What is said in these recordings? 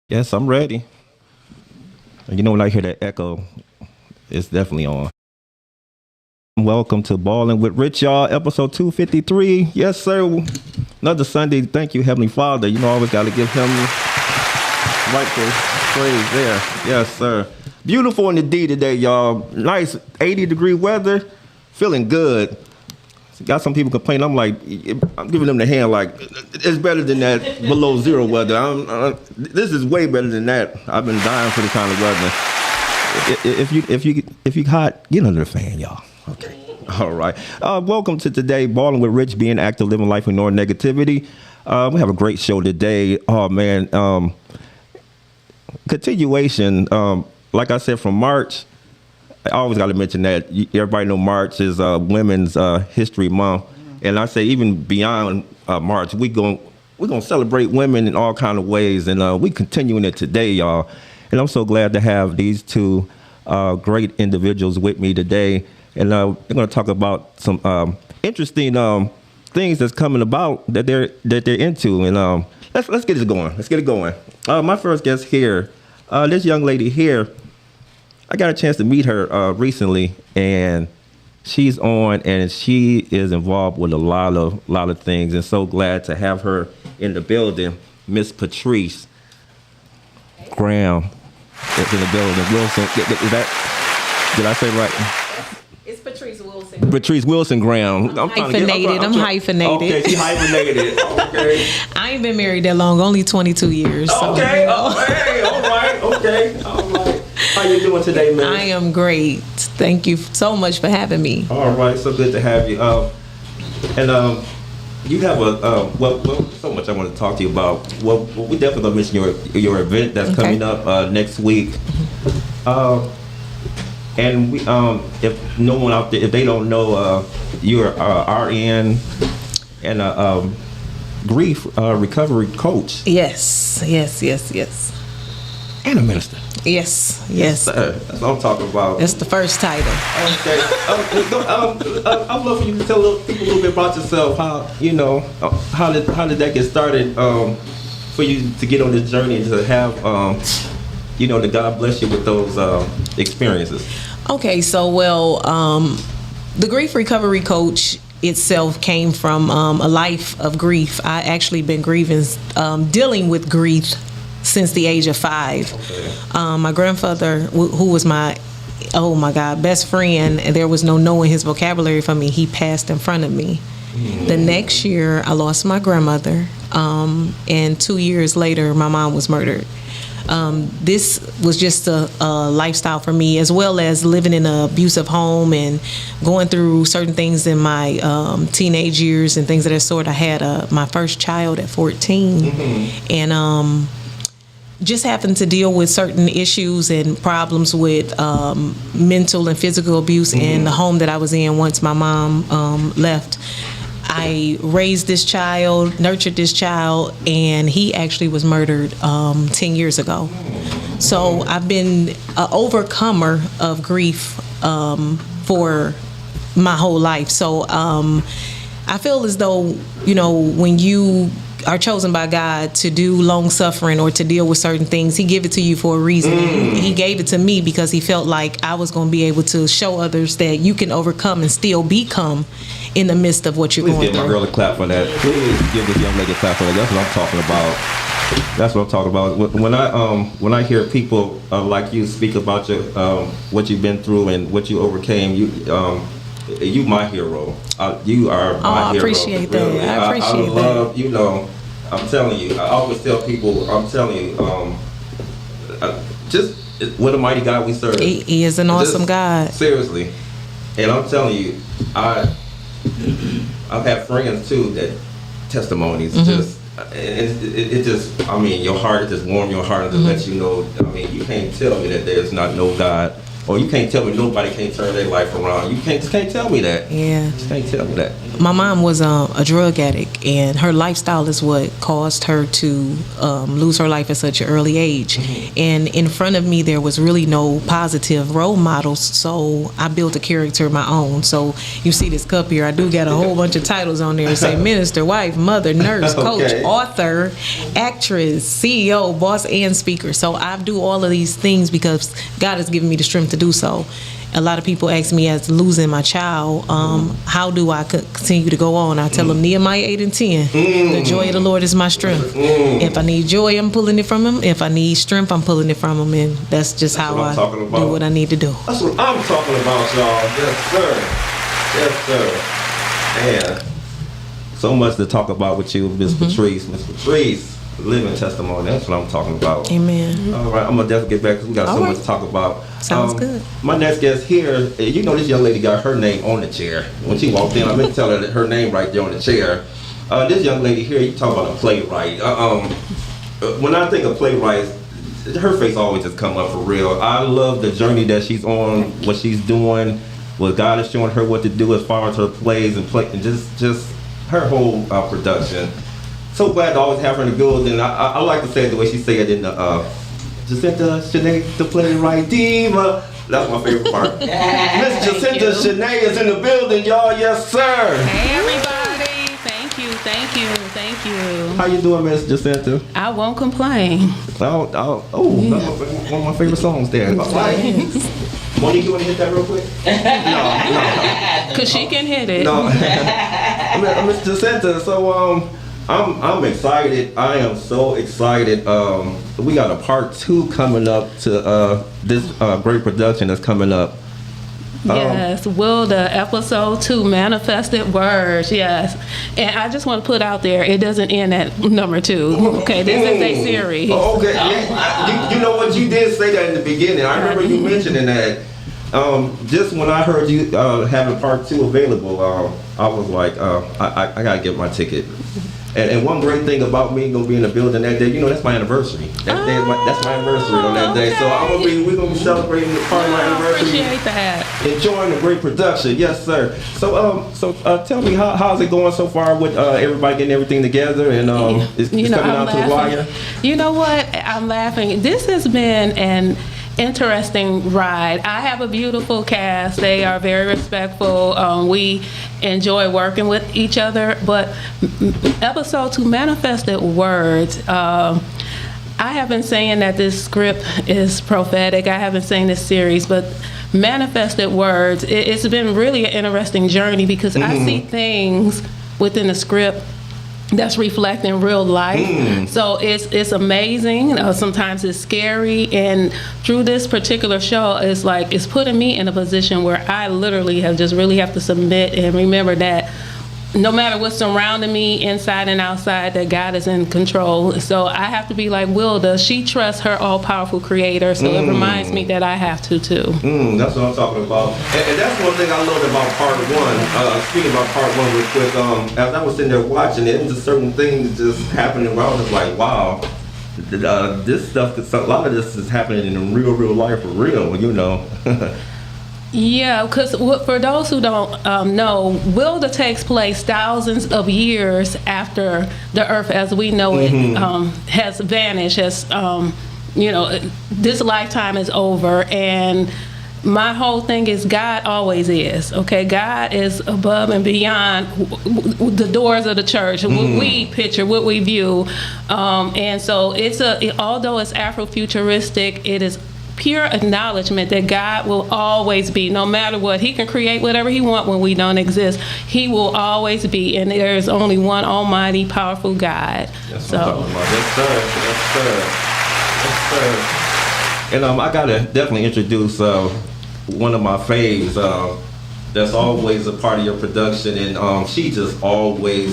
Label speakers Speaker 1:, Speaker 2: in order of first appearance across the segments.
Speaker 1: Yes, I'm ready. You know, when I hear that echo, it's definitely on. Welcome to Ballin with Rich, y'all, episode 253. Yes, sir. Another Sunday. Thank you, Heavenly Father. You know, I always got to give him rightful praise there. Yes, sir. Beautiful in the D today, y'all. Nice 80-degree weather. Feeling good. Got some people complaining. I'm like, I'm giving them the hand like, it's better than that below zero weather. This is way better than that. I've been dying for this kind of weather. If you hot, get under the fan, y'all. Okay. All right. Welcome to today, Ballin with Rich, being active, living life, ignoring negativity. We have a great show today. Oh man. Continuation. Like I said, from March. I always got to mention that everybody know March is Women's History Month, and I say even beyond March, we're gonna celebrate women in all kind of ways, and we continuing it today, y'all. And I'm so glad to have these two great individuals with me today, and we're gonna talk about some interesting things that's coming about that they're into, and let's get it going. Let's get it going. My first guest here, this young lady here. I got a chance to meet her recently, and she's on, and she is involved with a lot of things, and so glad to have her in the building. Miss Patrice Graham is in the building. Wilson, did I say right?
Speaker 2: It's Patrice Wilson.
Speaker 1: Patrice Wilson Graham.
Speaker 2: I'm hyphenated. I'm hyphenated.
Speaker 1: Okay, she hyphenated. Okay.
Speaker 2: I ain't been married that long, only 22 years. So,
Speaker 1: okay. Hey, all right. Okay. All right. How you doing today, man?
Speaker 2: I am great. Thank you so much for having me.
Speaker 1: All right, so good to have you. And you have so much I want to talk to you about. Well, we definitely gonna mention your event that's coming up next week. And we, if no one out there, if they don't know, you're RN and a grief recovery coach.
Speaker 2: Yes.
Speaker 1: And a minister.
Speaker 2: Yes.
Speaker 1: That's what I'm talking about.
Speaker 2: That's the first title.
Speaker 1: Okay. I'd love for you to tell people a little bit about yourself. How did that get started for you to get on this journey and to have that God bless you with those experiences.
Speaker 2: Okay, so the grief recovery coach itself came from a life of grief. I actually been dealing with grief since the age of 5. Okay. My grandfather, who was my best friend, and there was no knowing his vocabulary for me, he passed in front of me. The next year, I lost my grandmother, and 2 years later, my mom was murdered. This was just a lifestyle for me, as well as living in an abusive home and going through certain things in my teenage years and things of that sort. I had my first child at 14, and just happened to deal with certain issues and problems with mental and physical abuse in the home that I was in once my mom left. I raised this child, nurtured this child, and he actually was murdered 10 years ago. So I've been an overcomer of grief for my whole life. So I feel as though, when you are chosen by God to do long suffering or to deal with certain things, he gave it to you for a reason. He gave it to me because he felt like I was going to be able to show others that you can overcome and still become in the midst of what you're going through.
Speaker 1: Please give my girl a clap for that. Please give this young lady a clap for that. That's what I'm talking about. When I hear people like you speak about your what you've been through and what you overcame, you my hero. You are my hero.
Speaker 2: I appreciate that. Really. I appreciate that.
Speaker 1: I love, I'm telling you. I always tell people, I'm telling you, just what a mighty God we serve.
Speaker 2: He is an awesome God.
Speaker 1: Seriously. And I'm telling you, I've had friends too that testimonies just it just, your heart is just warm your heart and just lets you know, you can't tell me that there's not no God or you can't tell me nobody can't turn their life around. You can't tell me that.
Speaker 2: Yeah.
Speaker 1: Just can't tell me that.
Speaker 2: My mom was a drug addict, and her lifestyle is what caused her to lose her life at such an early age. And in front of me, there was really no positive role models, so I built a character of my own. So you see this cup here, I do got a whole bunch of titles on there. Say minister, wife, mother, nurse, coach, author, actress, CEO, boss, and speaker. So I do all of these things because God has given me the strength to do so. A lot of people ask me, as losing my child, how do I continue to go on? I tell them Nehemiah 8 and 10. The joy of the Lord is my strength. If I need joy, I'm pulling it from him. If I need strength, I'm pulling it from him. And that's just how I do what I need to do.
Speaker 1: That's what I'm talking about, y'all. Yes, sir. Man, so much to talk about with you, Miss Patrice. Miss Patrice. Living testimony. That's what I'm talking about.
Speaker 2: Amen.
Speaker 1: All right, I'm gonna definitely get back because we got so much to talk about.
Speaker 2: Sounds good.
Speaker 1: My next guest here, you know, this young lady got her name on the chair. When she walked in, I meant to tell her that her name right there on the chair. This young lady here, you talk about a playwright. When I think of playwrights, her face always just come up for real. I love the journey that she's on, what she's doing, what God is showing her what to do as far as her plays and just her whole production. So glad to always have her in the building. I like to say it the way she said it in the Jacinta Shanae, the playwright diva. That's my favorite part. Miss Jacinta Shanae is in the building, y'all. Yes, sir.
Speaker 3: Hey, everybody. Thank you.
Speaker 1: How you doing, Miss Jacinta?
Speaker 3: I won't complain.
Speaker 1: One of my favorite songs there. Monique, you want to hit that real quick? No.
Speaker 3: Because she can hit it.
Speaker 1: No. Miss Jacinta, so I'm excited. I am so excited. We got a part 2 coming up to this great production that's coming up.
Speaker 3: Yes, the episode 2, Manifested Words. Yes, and I just want to put out there, it doesn't end at number 2. Okay, this is a series.
Speaker 1: Okay, you know what? You did say that in the beginning. I remember you mentioning that. Just when I heard you having part 2 available, I was like, I gotta get my ticket. And one great thing about me gonna be in the building that day, you know, that's my anniversary. That's my anniversary on that day. So we're gonna be celebrating the part of my anniversary.
Speaker 3: Appreciate that.
Speaker 1: Enjoying the great production, yes, sir. So tell me how's it going so far with everybody getting everything together and it's coming out to the wire.
Speaker 3: You know what? I'm laughing. This has been an interesting ride. I have a beautiful cast. They are very respectful. We enjoy working with each other. But episode 2, Manifested Words, I have been saying that this script is prophetic. I haven't seen this series, but Manifested Words, it's been really an interesting journey because I see things within the script that's reflecting real life. So it's amazing. Sometimes it's scary, and through this particular show, it's putting me in a position where I literally have to submit and remember that no matter what's surrounding me, inside and outside, that God is in control. So I have to be like Wilda. She trusts her all-powerful creator, so it reminds me that I have to too.
Speaker 1: That's what I'm talking about. And that's one thing I loved about part 1. Speaking about part 1 real quick, as I was sitting there watching it was just certain things just happening around us like, wow, this stuff, a lot of this is happening in real life for real, you know.
Speaker 3: Yeah, because for those who don't know, Wilda takes place thousands of years after the earth as we know it has vanished, this lifetime is over. And my whole thing is God always is, okay? God is above and beyond the doors of the church, what we picture, what we view. And so although it's Afrofuturistic, it is pure acknowledgement that God will always be, no matter what. He can create whatever he wants when we don't exist. He will always be, and there is only one almighty, powerful God.
Speaker 1: Yes, sir. And I gotta definitely introduce one of my faves that's always a part of your production, and she just always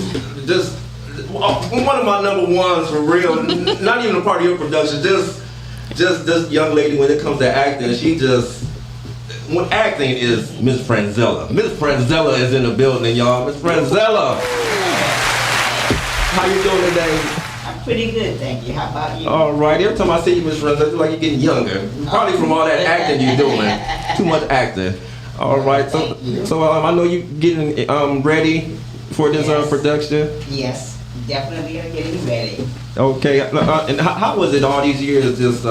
Speaker 1: one of my number ones for real. Not even a part of your production, just this young lady, when it comes to acting, when acting is Miss Franzella. Miss Franzella is in the building, y'all. Miss Franzella. How you doing today?
Speaker 4: I'm pretty good, thank you. How about you?
Speaker 1: All right. Every time I see you, Miss Renzel, I feel like you're getting younger. Probably from all that acting you're doing. Too much acting. All right. So I know you getting ready for this production.
Speaker 4: Yes, definitely are getting ready.
Speaker 1: Okay. And how was it all these years just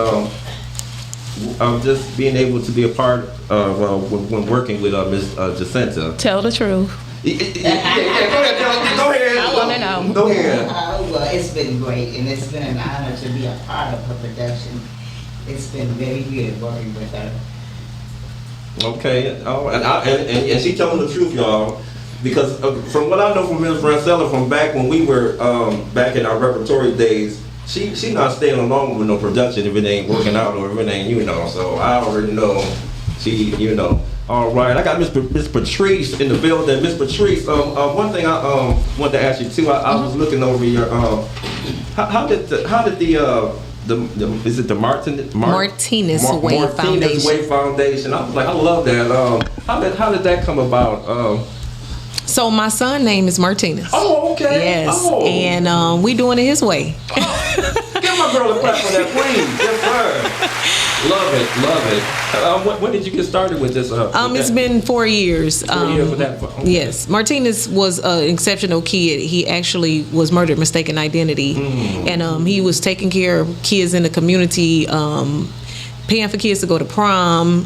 Speaker 1: being able to be a part of when working with Miss Jacinta?
Speaker 3: Tell the truth.
Speaker 1: Yeah, go ahead.
Speaker 3: I want to know.
Speaker 1: Go ahead.
Speaker 4: Well, it's been great, and it's been an honor to be a part of her production. It's been very good working with her.
Speaker 1: Okay. And she telling the truth, y'all. Because from what I know from Ms. Rancella from back when we were back in our repertory days, she not staying along with no production if it ain't working out or if it ain't, So I already know she, All right, I got Miss Patrice in the building. Miss Patrice, one thing I wanted to ask you too. I was looking over your how did the is it the Martinez
Speaker 2: Way
Speaker 1: Foundation? I was like, I love that. How did that come about?
Speaker 2: So my son's name is Martinez.
Speaker 1: Oh, okay.
Speaker 2: Yes,
Speaker 1: oh.
Speaker 2: and we doing it his way.
Speaker 1: Give my girl a clap for that, please. Yes, sir. Love it. When did you get started with this?
Speaker 2: It's been 4 years.
Speaker 1: 4 years with that. Okay.
Speaker 2: Yes, Martinez was an exceptional kid. He actually was murdered mistaken identity, and he was taking care of kids in the community. Paying for kids to go to prom.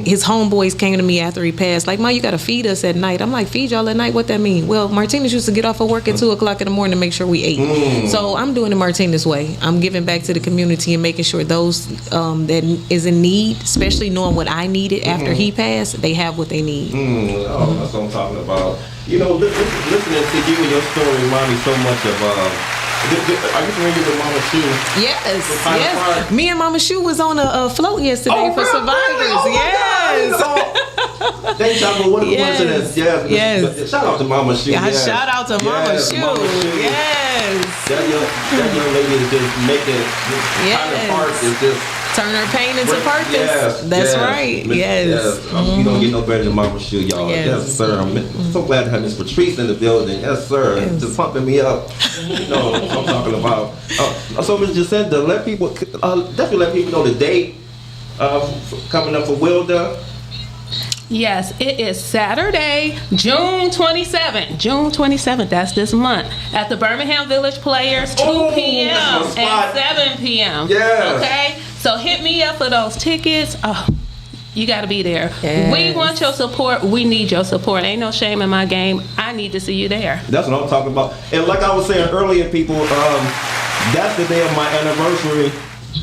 Speaker 2: His homeboys came to me after he passed, like, "Ma, you gotta feed us at night." I'm like, "Feed y'all at night? What that mean?" Well, Martinez used to get off of work at 2:00 in the morning to make sure we ate. So I'm doing the Martinez way. I'm giving back to the community and making sure those that is in need, especially knowing what I needed after he passed, they have what they need.
Speaker 1: Oh, that's what I'm talking about. Listening to you and your story remind me so much of. Are you familiar with Mama Shoe?
Speaker 2: Yes. Me and Mama Shoe was on a float yesterday for survivors.
Speaker 1: Really?
Speaker 2: Yes.
Speaker 1: Thank y'all for what a coincidence. Yes. Shout out to Mama Shoe. Yes.
Speaker 2: Shout out to Mama Shoe.
Speaker 1: Yes. That young lady is just making kind of part is just
Speaker 2: turn her pain into purpose.
Speaker 1: Yes,
Speaker 2: That's right. Yes.
Speaker 1: You don't get no better than Mama Shoe, y'all. Yes, sir. I'm so glad to have Miss Patrice in the building. Yes, sir.
Speaker 2: Yes.
Speaker 1: Just pumping me up. You know what I'm talking about. So, Ms. Jacinta, definitely let people know the date coming up for Wilda.
Speaker 3: Yes, it is Saturday, June 27th. June 27th, that's this month. At the Birmingham Village Players, 2 p.m. and 7 p.m.
Speaker 1: Yes.
Speaker 3: Okay? So hit me up for those tickets. Oh, you got to be there.
Speaker 2: Yes.
Speaker 3: We want your support. We need your support. Ain't no shame in my game. I need to see you there.
Speaker 1: That's what I'm talking about. And like I was saying earlier, people, that's the day of my anniversary.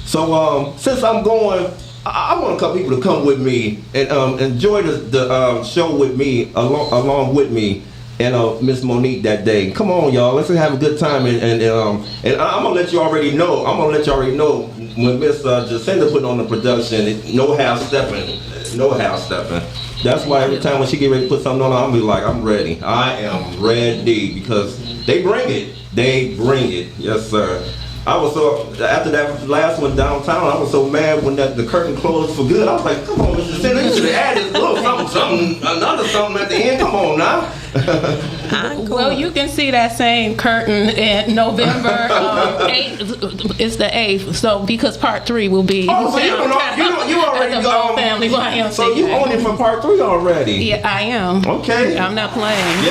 Speaker 1: So since I'm going, I want a couple people to come with me and enjoy the show with me, along with me and Miss Monique that day. Come on, y'all. Let's have a good time. And I'm going to let you already know. When Miss Jacinta put on the production, no half stepping. That's why every time when she get ready to put something on, I'm be like, I'm ready. I am ready because they bring it. Yes, sir. I was so, after that last one downtown, I was so mad when the curtain closed for good. I was like, come on, Mr. Jacinta, you should have added a little something, another something at the end. Come on now.
Speaker 3: Well, you can see that same curtain in November 8th. It's the 8th, so because part 3 will be.
Speaker 1: Oh, so you already
Speaker 3: gone. Family YMCA.
Speaker 1: So you own it for part 3 already?
Speaker 3: Yeah, I am.
Speaker 1: Okay.
Speaker 3: I'm not playing.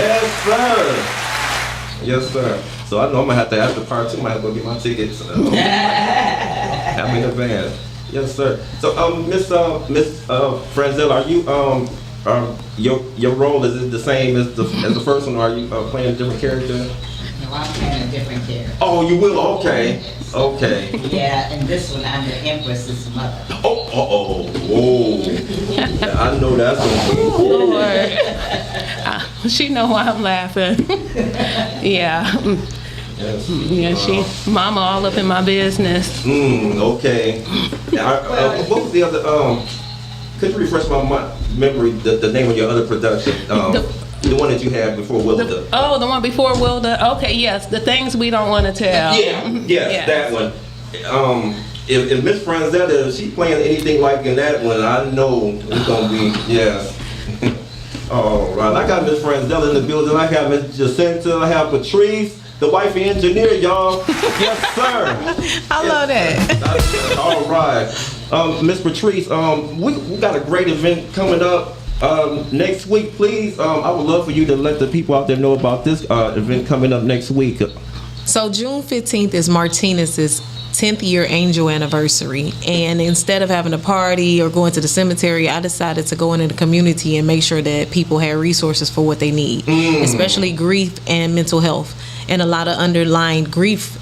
Speaker 1: Yes, sir. So I know I'm gonna have to after part 2. I might have to go get my tickets. Have me in advance. Yes, sir. So Miss Franzel, are you your role is it the same as the first one? Or are you playing a different character?
Speaker 4: No, I'm playing a different character.
Speaker 1: Oh, you will. Okay.
Speaker 4: Yeah, and this one I'm the Empress's mother.
Speaker 1: Oh. I know that's one.
Speaker 3: Lord. She know why I'm laughing. Yeah.
Speaker 1: Yes.
Speaker 3: Yeah, mama all up in my business.
Speaker 1: Okay. What was the other? Could you refresh my memory? The name of your other production? The one that you had before Wilda.
Speaker 3: The one before Wilda. Okay, yes. The things we don't want to tell.
Speaker 1: Yes, that one. If Miss Franzetta, if she's playing anything like in that one, I know it's gonna be All right, I got Miss Franzella in the building. I got Miss Jacinta. I have Patrice. the wifey engineer, y'all. Yes, sir.
Speaker 2: I love that.
Speaker 1: All right. Miss Patrice, we got a great event coming up next week. Please, I would love for you to let the people out there know about this event coming up next week.
Speaker 2: So June 15th is Martinez's 10th year angel anniversary, and instead of having a party or going to the cemetery, I decided to go into the community and make sure that people had resources for what they need, especially grief and mental health. And a lot of underlying grief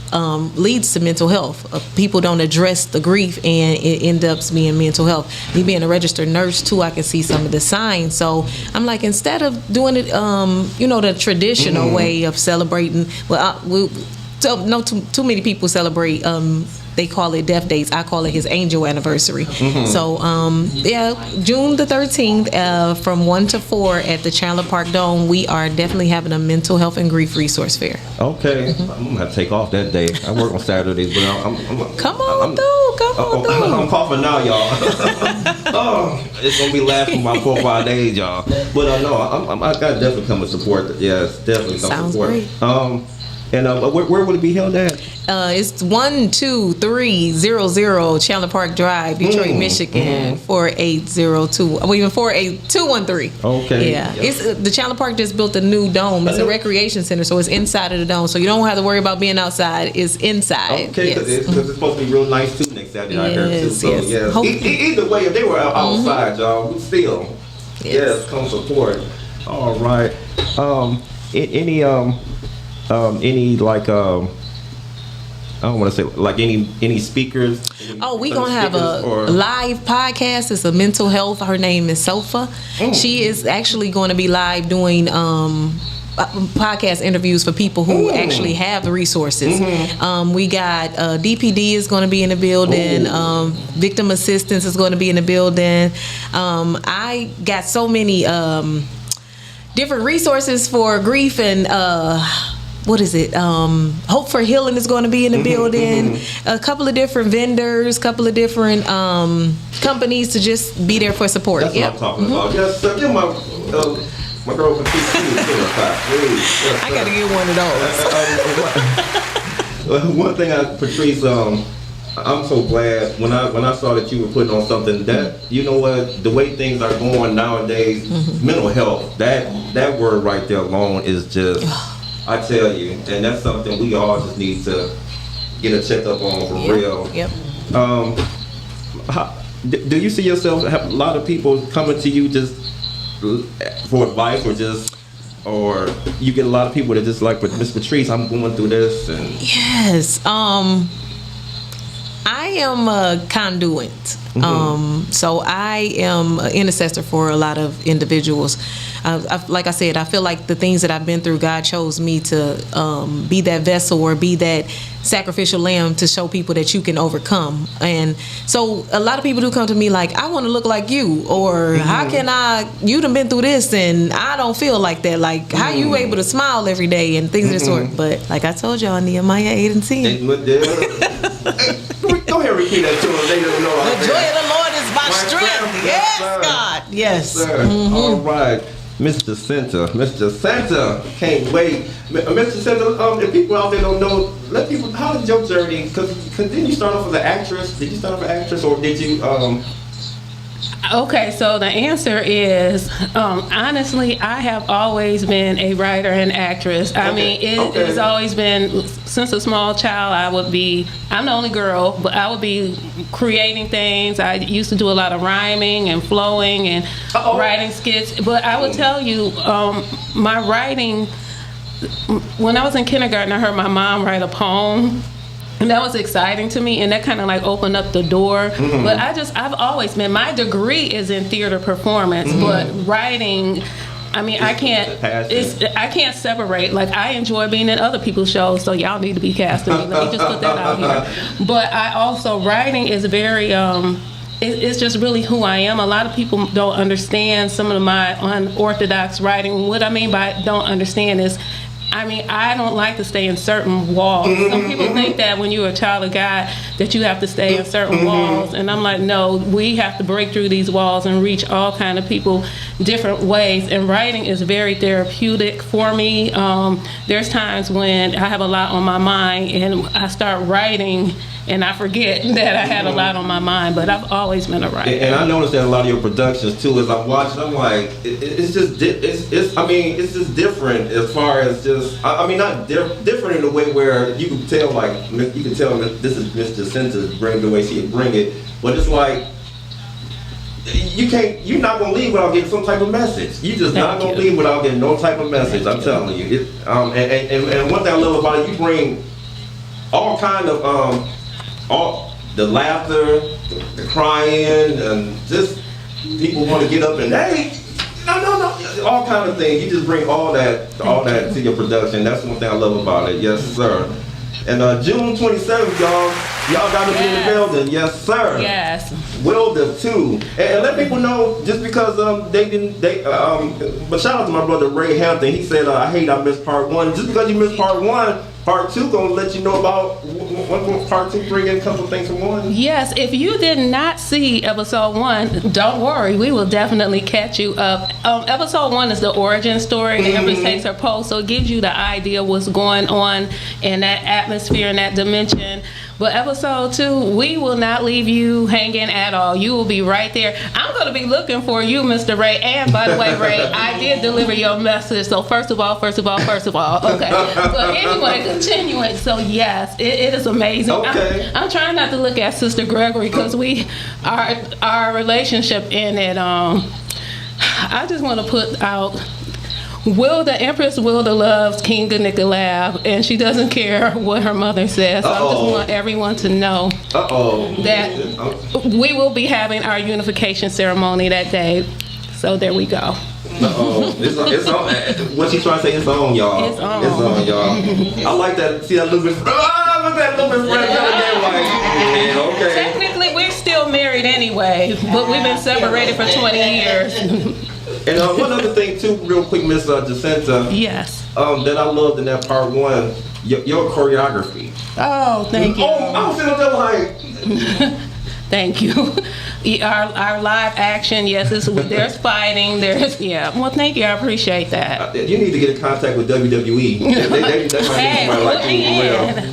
Speaker 2: leads to mental health. People don't address the grief, and it ends up being mental health. Me being a registered nurse too, I can see some of the signs. So I'm like, instead of doing it, the traditional way of celebrating, no, too many people celebrate. They call it death dates. I call it his angel anniversary. So, June the 13th, from 1 to 4 at the Chandler Park Dome, we are definitely having a mental health and grief resource fair.
Speaker 1: Okay, I'm gonna have to take off that day. I work on Saturdays, but
Speaker 2: Come on through.
Speaker 1: I'm coughing now, y'all. It's gonna be lasting about 4 or 5 days, y'all. But no, I gotta definitely come and support. Yes, definitely come
Speaker 2: Sounds
Speaker 1: support.
Speaker 2: Great.
Speaker 1: And where would it be held at?
Speaker 2: It's 12300 Chandler Park Drive, Detroit, Michigan, 48022. Even 48213.
Speaker 1: Okay.
Speaker 2: Yeah. It's the Chandler Park just built a new dome. It's a recreation center, so it's inside of the dome. So you don't have to worry about being outside. It's inside.
Speaker 1: Okay, because
Speaker 2: yes.
Speaker 1: it's supposed to be real nice too next Saturday. I heard too. So
Speaker 2: yes.
Speaker 1: Either way, if they were outside, y'all, still, yes, come support. All right. Any like I don't want to say like any speakers.
Speaker 2: We gonna have a live podcast. It's a mental health. Her name is Sofa. She is actually going to be live doing podcast interviews for people who actually have the resources. We got DPD is going to be in the building. Victim assistance is going to be in the building. I got so many different resources for grief and Hope for Healing is going to be in the building. A couple of different vendors, couple of different companies to just be there for support.
Speaker 1: That's what I'm talking about. Yes, sir. Give my girl Patrice.
Speaker 2: I got to get one of those.
Speaker 1: One thing, Patrice, I'm so glad when I saw that you were putting on something that, you know what, the way things are going nowadays, mental health, that word right there alone is just, I tell you, and that's something we all just need to get a checkup on for real.
Speaker 2: Yep.
Speaker 1: Do you see yourself have a lot of people coming to you just for advice, or you get a lot of people that just like, Miss Patrice, I'm going through this? And
Speaker 2: yes. I am a conduit. So I am an intercessor for a lot of individuals. Like I said, I feel like the things that I've been through, God chose me to be that vessel or be that sacrificial lamb to show people that you can overcome. And so a lot of people do come to me like, I want to look like you, or how can you done been through this and I don't feel like that. Like, how you able to smile every day and things of the sort. But like I told y'all, Nehemiah 8 and 10.
Speaker 1: Go ahead and repeat that to them. They don't know.
Speaker 2: The joy of the Lord is my strength. Yes, God. Yes.
Speaker 1: Sir. All right. Mr. Santa, can't wait. Mr. Santa, if people out there don't know, let people, how did your journey, because didn't you start off as an actress? Did you start off as an actress, or did you,
Speaker 3: Okay, so the answer is, honestly, I have always been a writer and actress. I mean, it's always been, since a small child, I'm the only girl, but I would be creating things. I used to do a lot of rhyming and flowing and writing skits. But I would tell you, my writing, when I was in kindergarten, I heard my mom write a poem. And that was exciting to me, and that kind of like opened up the door. But I've always been, my degree is in theater performance, but writing, I mean, I can't separate. Like, I enjoy being in other people's shows, so y'all need to be casting me. Let me just put that out here. But I also, writing is very, it's just really who I am. A lot of people don't understand some of my unorthodox writing. What I mean by don't understand is, I mean, I don't like to stay in certain walls. Some people think that when you're a child of God that you have to stay in certain walls, and I'm like, no, we have to break through these walls and reach all kind of people different ways. And writing is very therapeutic for me. There's times when I have a lot on my mind and I start writing and I forget that I had a lot on my mind, but I've always been a writer.
Speaker 1: And I noticed that a lot of your productions too. As I'm watching, I'm like, it's just different as far as just. I mean, not different in a way where you can tell, like you can tell this is Miss Jacinta bring the way she bring it, but it's like. You're not gonna leave without getting some type of message. You just not gonna leave without getting no type of message. I'm telling you. And one thing I love about it, you bring all kind of all the laughter, the crying, and just people want to get up and hey, no, all kind of things. You just bring all that to your production. That's one thing I love about it. Yes, sir. And June 27th, y'all got to be in the building. Yes, sir.
Speaker 3: Yes.
Speaker 1: Wilder too, and let people know just because but shout out to my brother Ray Hampton. He said I missed part 1. Just because you missed part 1, part 2 gonna let you know about what part 2 bring in a couple things from 1.
Speaker 3: Yes, if you did not see episode 1, don't worry, we will definitely catch you up. Episode 1 is the origin story. The Empress takes her post, so it gives you the idea what's going on in that atmosphere, in that dimension. But episode 2, we will not leave you hanging at all. You will be right there. I'm going to be looking for you, Mr. Ray. And by the way, Ray, I did deliver your message. So first of all. Okay. But anyway, continuing. So yes, it is amazing.
Speaker 1: Okay.
Speaker 3: I'm trying not to look at Sister Gregory because our relationship in it. I just want to put out. Empress Wilda loves King of Nicolab, and she doesn't care what her mother says. So I just want everyone to know that we will be having our unification ceremony that day. So there we go.
Speaker 1: It's on. What she's trying to say, it's on, y'all.
Speaker 3: It's on,
Speaker 1: y'all. I like that. See that little bit. Look at that little bit fresh again. Like, okay.
Speaker 3: Technically, we're still married anyway, but we've been separated for 20 years.
Speaker 1: And one other thing too, real quick, Miss Jacinta.
Speaker 3: Yes.
Speaker 1: That I loved in that part 1, your choreography.
Speaker 3: Oh, thank you.
Speaker 1: Oh, I was sitting there like.
Speaker 3: Thank you. Our live action, yes, there's fighting, well, thank you, I appreciate that.
Speaker 1: You need to get in contact with WWE.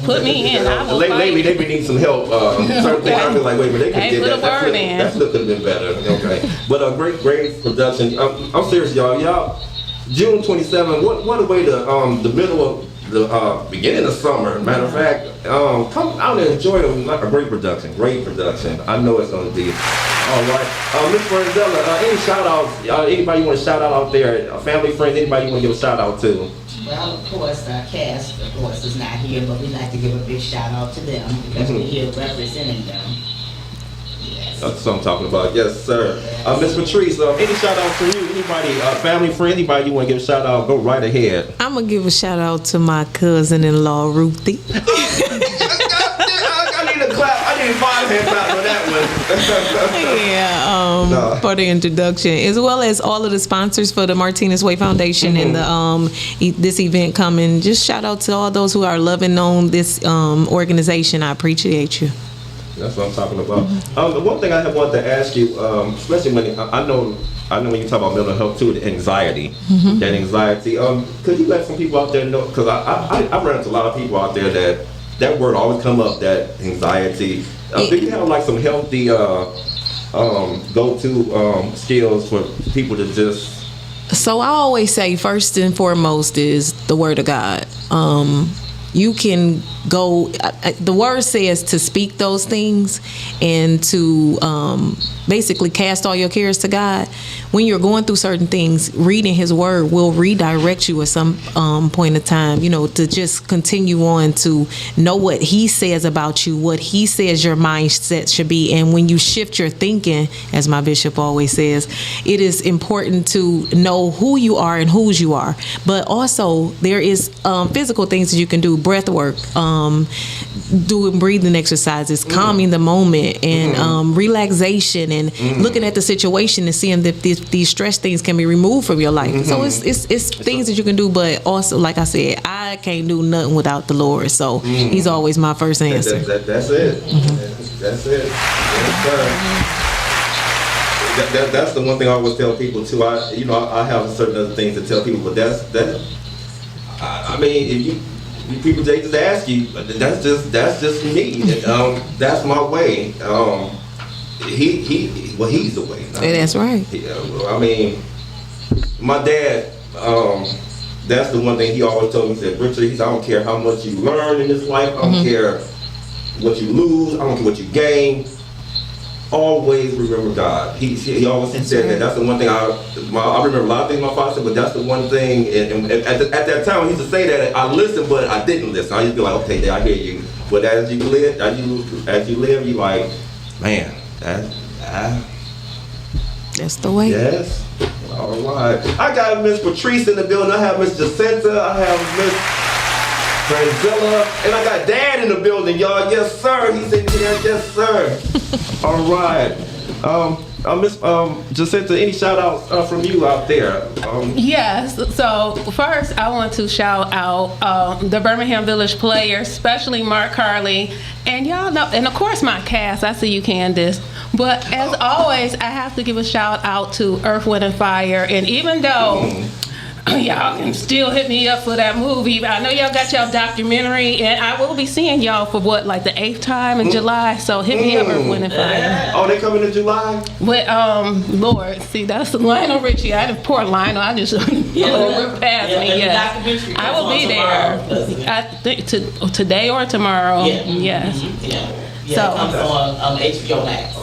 Speaker 3: Put me in. I will
Speaker 1: lately, they need some help. Certain things I feel like, wait, but they could get that. That still could have been better. Okay, but great production. I'm serious, y'all. June 27th. What a way to the middle of the beginning of summer. Matter of fact, come out and enjoy a great production. I know it's going to be. All right. Miss Brandella, any shout outs? Anybody you want to shout out there? Family, friends, anybody you want to give a shout out to?
Speaker 4: Well, of course, our cast, of course, is not here, but we'd like to give a big shout out to them because we're here representing them. Yes.
Speaker 1: That's what I'm talking about. Yes, sir. Miss Patrice, any shout out for you? Anybody, family, friend, anybody you want to give a shout out? Go right ahead.
Speaker 2: I'm gonna give a shout out to my cousin-in-law Ruthie.
Speaker 1: I need a clap. I need 5 hands out for that one.
Speaker 2: For the introduction, as well as all of the sponsors for the Martinez Way Foundation and the this event coming. Just shout out to all those who are loving on this organization. I appreciate you.
Speaker 1: That's what I'm talking about. The one thing I have wanted to ask you, especially when I know when you talk about mental health too, the anxiety, that anxiety. Could you let some people out there know? Because I run into a lot of people out there that word always come up, that anxiety. Do you have like some healthy go-to skills for people to just?
Speaker 2: So I always say first and foremost is the Word of God. You can go, the word says to speak those things and to basically cast all your cares to God. When you're going through certain things, reading his word will redirect you at some point in time, to just continue on to know what he says about you, what he says your mindset should be. And when you shift your thinking, as my bishop always says, it is important to know who you are and whose you are. But also there is physical things that you can do. breath work, doing breathing exercises, calming the moment, and relaxation, and looking at the situation and seeing that these stress things can be removed from your life. So it's things that you can do, but also, like I said, I can't do nothing without the Lord. So He's always my first answer.
Speaker 1: That's it. That's it. Yes, sir. That's the one thing I always tell people too. I have certain other things to tell people, but I mean, if you people, they just ask you, that's just me. That's my way. He's the way.
Speaker 2: That's right.
Speaker 1: I mean, my dad. That's the one thing he always told me. He said, Richard, I don't care how much you learn in this life. I don't care what you lose. I don't care what you gain. Always remember God. He always said that. That's the one thing I remember a lot of things my father said, but that's the one thing. And at that time, he used to say that I listened, but I didn't listen. I used to be like, okay, I hear you. But as you live, you like, man,
Speaker 2: that's the way.
Speaker 1: Yes. All right. I got Miss Patrice in the building. I have Miss Jacinta. I have Miss Franzilla. And I got Dad in the building, y'all. Yes, sir. He's in here. Yes, sir. All right. Miss Jacinta, any shout outs from you out there?
Speaker 3: Yes. So first, I want to shout out the Birmingham Village players, especially Mark Carley, and y'all know, and of course my cast. I see you, Candace. But as always, I have to give a shout out to Earth, Wind, and Fire. And even though y'all can still hit me up for that movie, I know y'all got y'all documentary, and I will be seeing y'all for like the 8th time in July. So hit me up, Earth, Wind, and Fire.
Speaker 1: Oh, they coming in July?
Speaker 3: But Lord, see, that's Lionel Richie. I didn't poor Lionel. I just over past me. Yes, I will be there. I think today or tomorrow.
Speaker 4: Yeah.
Speaker 3: Yes.
Speaker 4: Yeah, so it comes on HBO Max.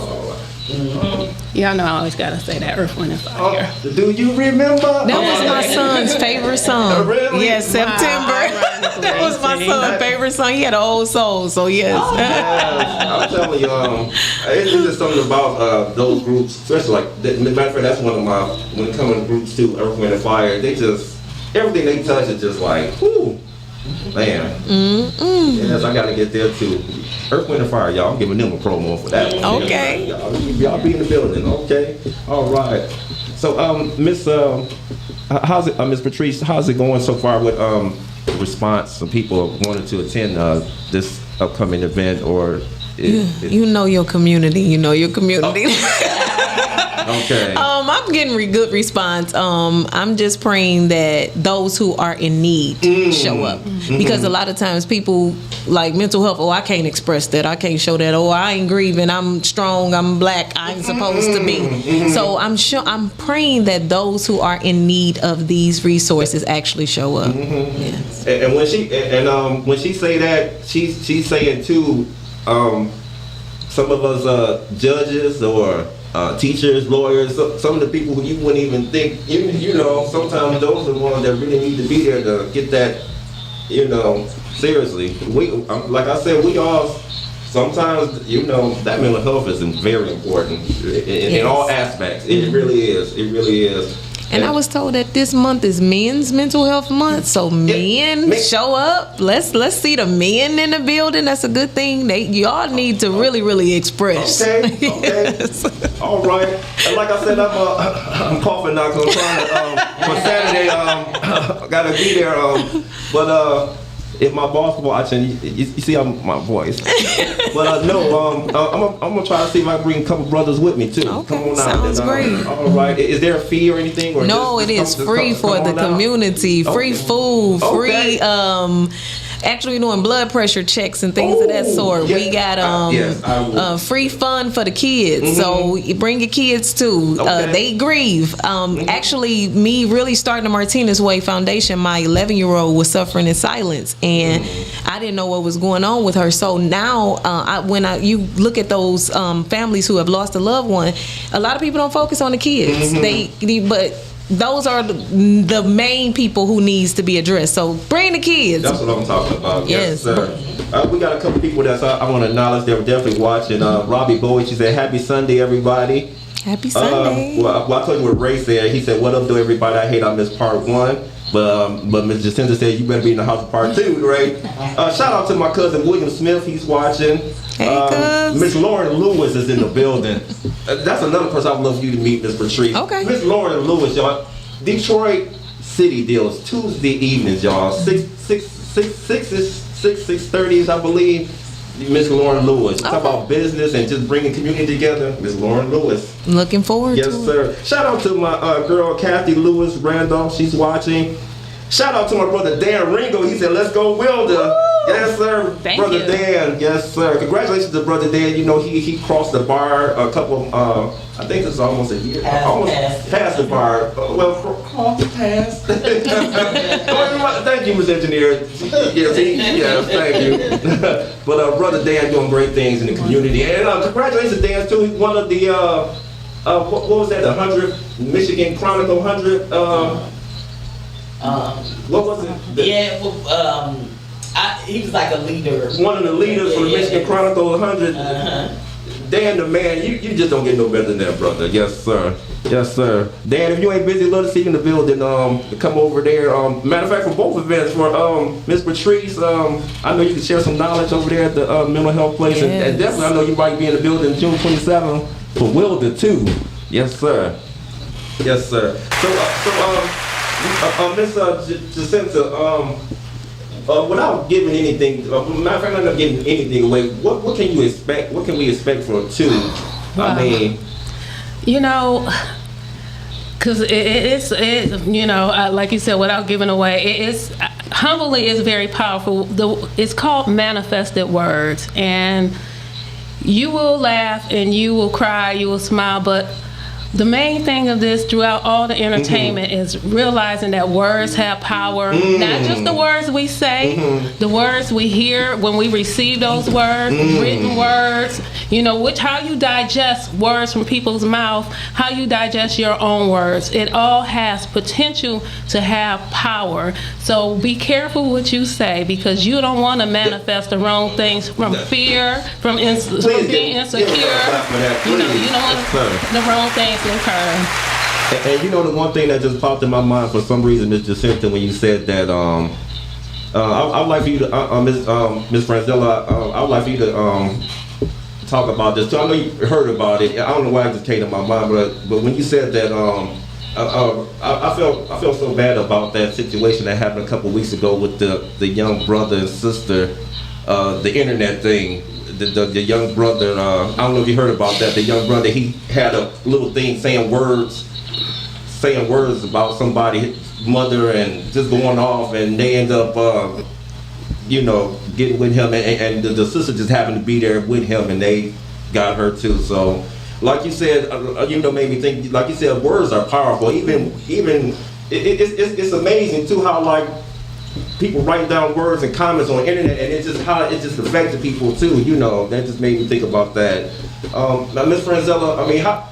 Speaker 3: Y'all know I always gotta say that Earth, Wind, and Fire.
Speaker 1: Do you remember?
Speaker 2: That was my son's favorite song.
Speaker 1: Really?
Speaker 2: Yes, September. That was my son's favorite song. He had an old soul, so yes.
Speaker 1: I'm telling you, it's just something about those groups, especially like, matter of fact, that's one of my, when it comes to groups too, Earth, Wind, and Fire, they just, everything they touch is just like, whoo, man. Yes, I gotta get there too. Earth, Wind, and Fire, y'all. I'm giving them a promo for that one.
Speaker 2: Okay.
Speaker 1: Y'all be in the building, okay? All right. So, Miss Patrice, how's it going so far with response? Some people wanted to attend this upcoming event, or
Speaker 2: you know your community. You know your community.
Speaker 1: Okay.
Speaker 2: I'm getting good response. I'm just praying that those who are in need show up, because a lot of times people like mental health. Oh, I can't express that. I can't show that. Oh, I ain't grieving. I'm strong. I'm black. I ain't supposed to be. So I'm praying that those who are in need of these resources actually show up. Yes.
Speaker 1: And when she say that, she's saying too. Some of us judges or teachers, lawyers, some of the people who you wouldn't even think, you know, sometimes those are the ones that really need to be there to get that, you know, seriously. Like I said, we all, sometimes, you know, that mental health is very important in all aspects. It really is. It really is.
Speaker 2: And I was told that this month is Men's Mental Health Month, so men show up. Let's see the men in the building. That's a good thing. Y'all need to really express.
Speaker 1: Okay.
Speaker 2: Yes.
Speaker 1: All right. And like I said, I'm coughing now because I'm trying to for Saturday. Gotta be there. But if my boss watching, you see my voice. But no, I'm gonna try to see if I can bring a couple brothers with me too.
Speaker 2: Okay,
Speaker 1: come on out.
Speaker 2: sounds great.
Speaker 1: All right. Is there a fee or anything? Or
Speaker 2: no, it is free for the community. Free food. Free. Actually doing blood pressure checks and things of that sort.
Speaker 1: Yeah.
Speaker 2: We got free fun for the kids. So you bring your kids too. They grieve. Actually, me really starting the Martinez Way Foundation, my 11-year-old was suffering in silence, and I didn't know what was going on with her. So now when you look at those families who have lost a loved one, a lot of people don't focus on the kids. But those are the main people who needs to be addressed. So bring the kids.
Speaker 1: That's what I'm talking about.
Speaker 2: Yes,
Speaker 1: sir. We got a couple people that I want to acknowledge. They're definitely watching. Robbie Bowie, she said, "Happy Sunday, everybody."
Speaker 2: Happy Sunday.
Speaker 1: Well, I told you what Ray said. He said, "What up, do everybody? I hate I missed part 1." But Ms. Jacinta said you better be in the house for part 2, right? Shout out to my cousin William Smith. He's watching.
Speaker 2: Hey, cuz.
Speaker 1: Miss Lauren Lewis is in the building. That's another person I would love you to meet, Miss Patrice.
Speaker 2: Okay.
Speaker 1: Miss Lauren Lewis, y'all. Detroit City deals Tuesday evenings, y'all. 6:30, I believe. Miss Lauren Lewis. Talk about business and just bringing community together. Miss Lauren Lewis.
Speaker 2: Looking forward
Speaker 1: Yes,
Speaker 2: to it.
Speaker 1: sir. Shout out to my girl Kathy Lewis Randolph. She's watching. Shout out to my brother Dan Ringo. He said, "Let's go, Wilder."
Speaker 3: Woo!
Speaker 1: Yes, sir.
Speaker 3: Thank
Speaker 1: brother
Speaker 3: you.
Speaker 1: Dan. Yes, sir. Congratulations to brother Dan. You know he crossed the bar a couple. I think it's almost a year. Almost past the bar. Crossed the pass. Thank you, Mr. Engineer. Yes, thank you. But brother Dan doing great things in the community, and congratulations, Dan, too. He's one of the what was that? The 100 Michigan Chronicle 100. What was it?
Speaker 4: Yeah, well, he was like a leader.
Speaker 1: One of the leaders from the Michigan Chronicle 100. Dan, the man, you just don't get no better than that, brother. Yes, sir. Yes, sir. Dan, if you ain't busy, let us see you in the building. Come over there. Matter of fact, for both events, for Miss Patrice, I know you can share some knowledge over there at the mental health place, and definitely I know you might be in the building June 27th for Wilder too. Yes, sir. Yes, sir. So, Miss Jacinta, without giving anything, matter of fact, I'm not giving anything away. What can you expect? What can we expect for 2? I mean,
Speaker 3: you know, because it's you know, like you said, without giving away, it's humbly is very powerful. It's called manifested words, and you will laugh and you will cry, you will smile, but the main thing of this throughout all the entertainment is realizing that words have power. Not just the words we say, the words we hear when we receive those words, written words, you know, how you digest words from people's mouth, how you digest your own words. It all has potential to have power. So be careful what you say, because you don't want to manifest the wrong things from fear, from being insecure. You know, you don't want the wrong things to occur.
Speaker 1: And you know the one thing that just popped in my mind for some reason, Ms. Jacinta, when you said that, I'd like for you to, Ms. Franzella, I'd like for you to talk about this. So I know you heard about it. I don't know why it just came to my mind, but when you said that, I felt so bad about that situation that happened a couple weeks ago with the young brother and sister, the internet thing. The young brother, I don't know if you heard about that. The young brother, he had a little thing saying words about somebody's mother and just going off, and they end up, you know, getting with him, and the sister just happened to be there with him, and they got her too. So, like you said, you know, made me think. Like you said, words are powerful. Even it's amazing too how like people write down words and comments on the internet, and it's just how it just affected people too. You know, that just made me think about that. Now, Ms. Franzella, I mean, how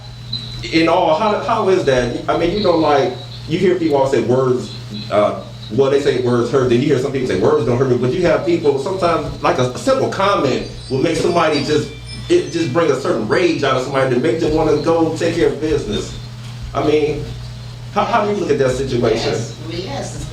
Speaker 1: is that? I mean, you know, like you hear people always say words. Well, they say words hurt. Then you hear some people say words don't hurt me. But you have people sometimes like a simple comment will make somebody just bring a certain rage out of somebody to make them want to go take care of business. I mean, how do you look at that situation?
Speaker 4: Yes,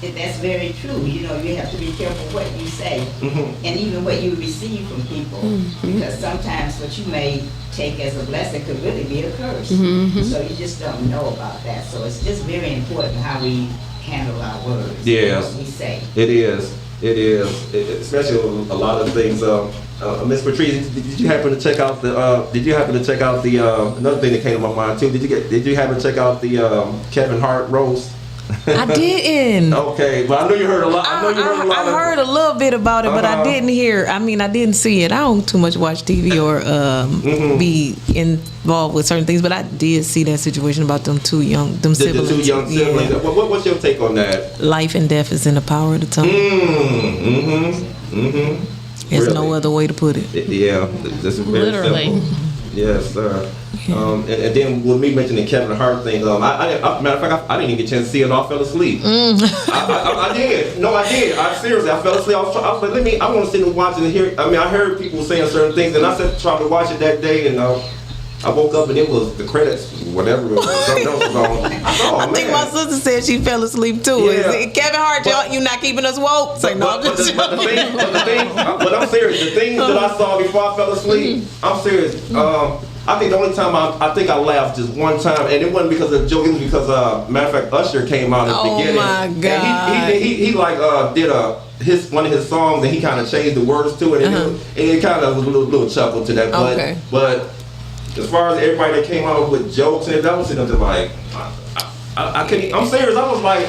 Speaker 4: that's very true. You know, you have to be careful what you say, and even what you receive from people, because sometimes what you may take as a blessing could really be a curse. So you just don't know about that. So it's just very important how we handle our words.
Speaker 1: Yeah,
Speaker 4: what we say.
Speaker 1: It is, especially a lot of things. Miss Patrice, did you happen to check out the? Another thing that came to my mind too? Did you happen to check out the Kevin Hart roast?
Speaker 2: I didn't.
Speaker 1: Okay, but I know you heard a lot.
Speaker 2: I heard a little bit about it, but I didn't hear. I mean, I didn't see it. I don't too much watch TV or be involved with certain things, but I did see that situation about them siblings.
Speaker 1: The 2 young siblings. Yeah. What's your take on that?
Speaker 2: Life and death is in the power of the tongue. There's
Speaker 1: really?
Speaker 2: no other way to put it.
Speaker 1: Yeah, this is very
Speaker 3: Literally.
Speaker 1: simple. Yes, sir. And then with me mentioning the Kevin Hart thing, matter of fact, I didn't even get a chance to see it. I fell asleep. I did. No, I did. Seriously, I fell asleep. I was like, I want to sit and watch it and hear. I mean, I heard people saying certain things, and I tried to watch it that day, and I woke up and it was the credits, whatever it was, something else was on. I said, oh,
Speaker 2: I think my sister said she fell asleep too.
Speaker 1: Yeah.
Speaker 2: Is it Kevin Hart, you not keeping us woke? Say no.
Speaker 1: But I'm serious. The things that I saw before I fell asleep, I'm serious. I think the only time I think I laughed just one time, and it wasn't because of a joke. It was because, matter of fact, Usher came out at the beginning.
Speaker 2: Oh my God!
Speaker 1: And he like did one of his songs, and he kind of changed the words to it, and it kind of was a little chuckle to that. But as far as everybody that came out with jokes, and that was sitting there like, I couldn't. I'm serious. I was like,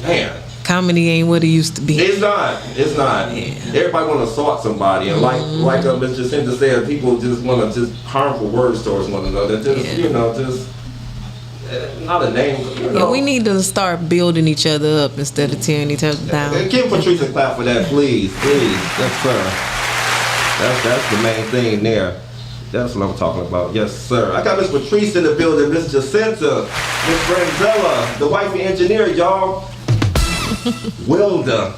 Speaker 1: man.
Speaker 2: Comedy ain't what it used to be.
Speaker 1: It's not. Yeah. Everybody want to assault somebody, and like Ms. Jacinta said, people just want to just harmful words towards one another. Just not a name.
Speaker 2: Yeah, we need to start building each other up instead of tearing each other down.
Speaker 1: Give Patrice a clap for that, please. Yes, sir. That's the main thing there. That's what I'm talking about. Yes, sir. I got Miss Patrice in the building, Miss Jacinta, Miss Franzella, the wifey engineer, y'all. Wilda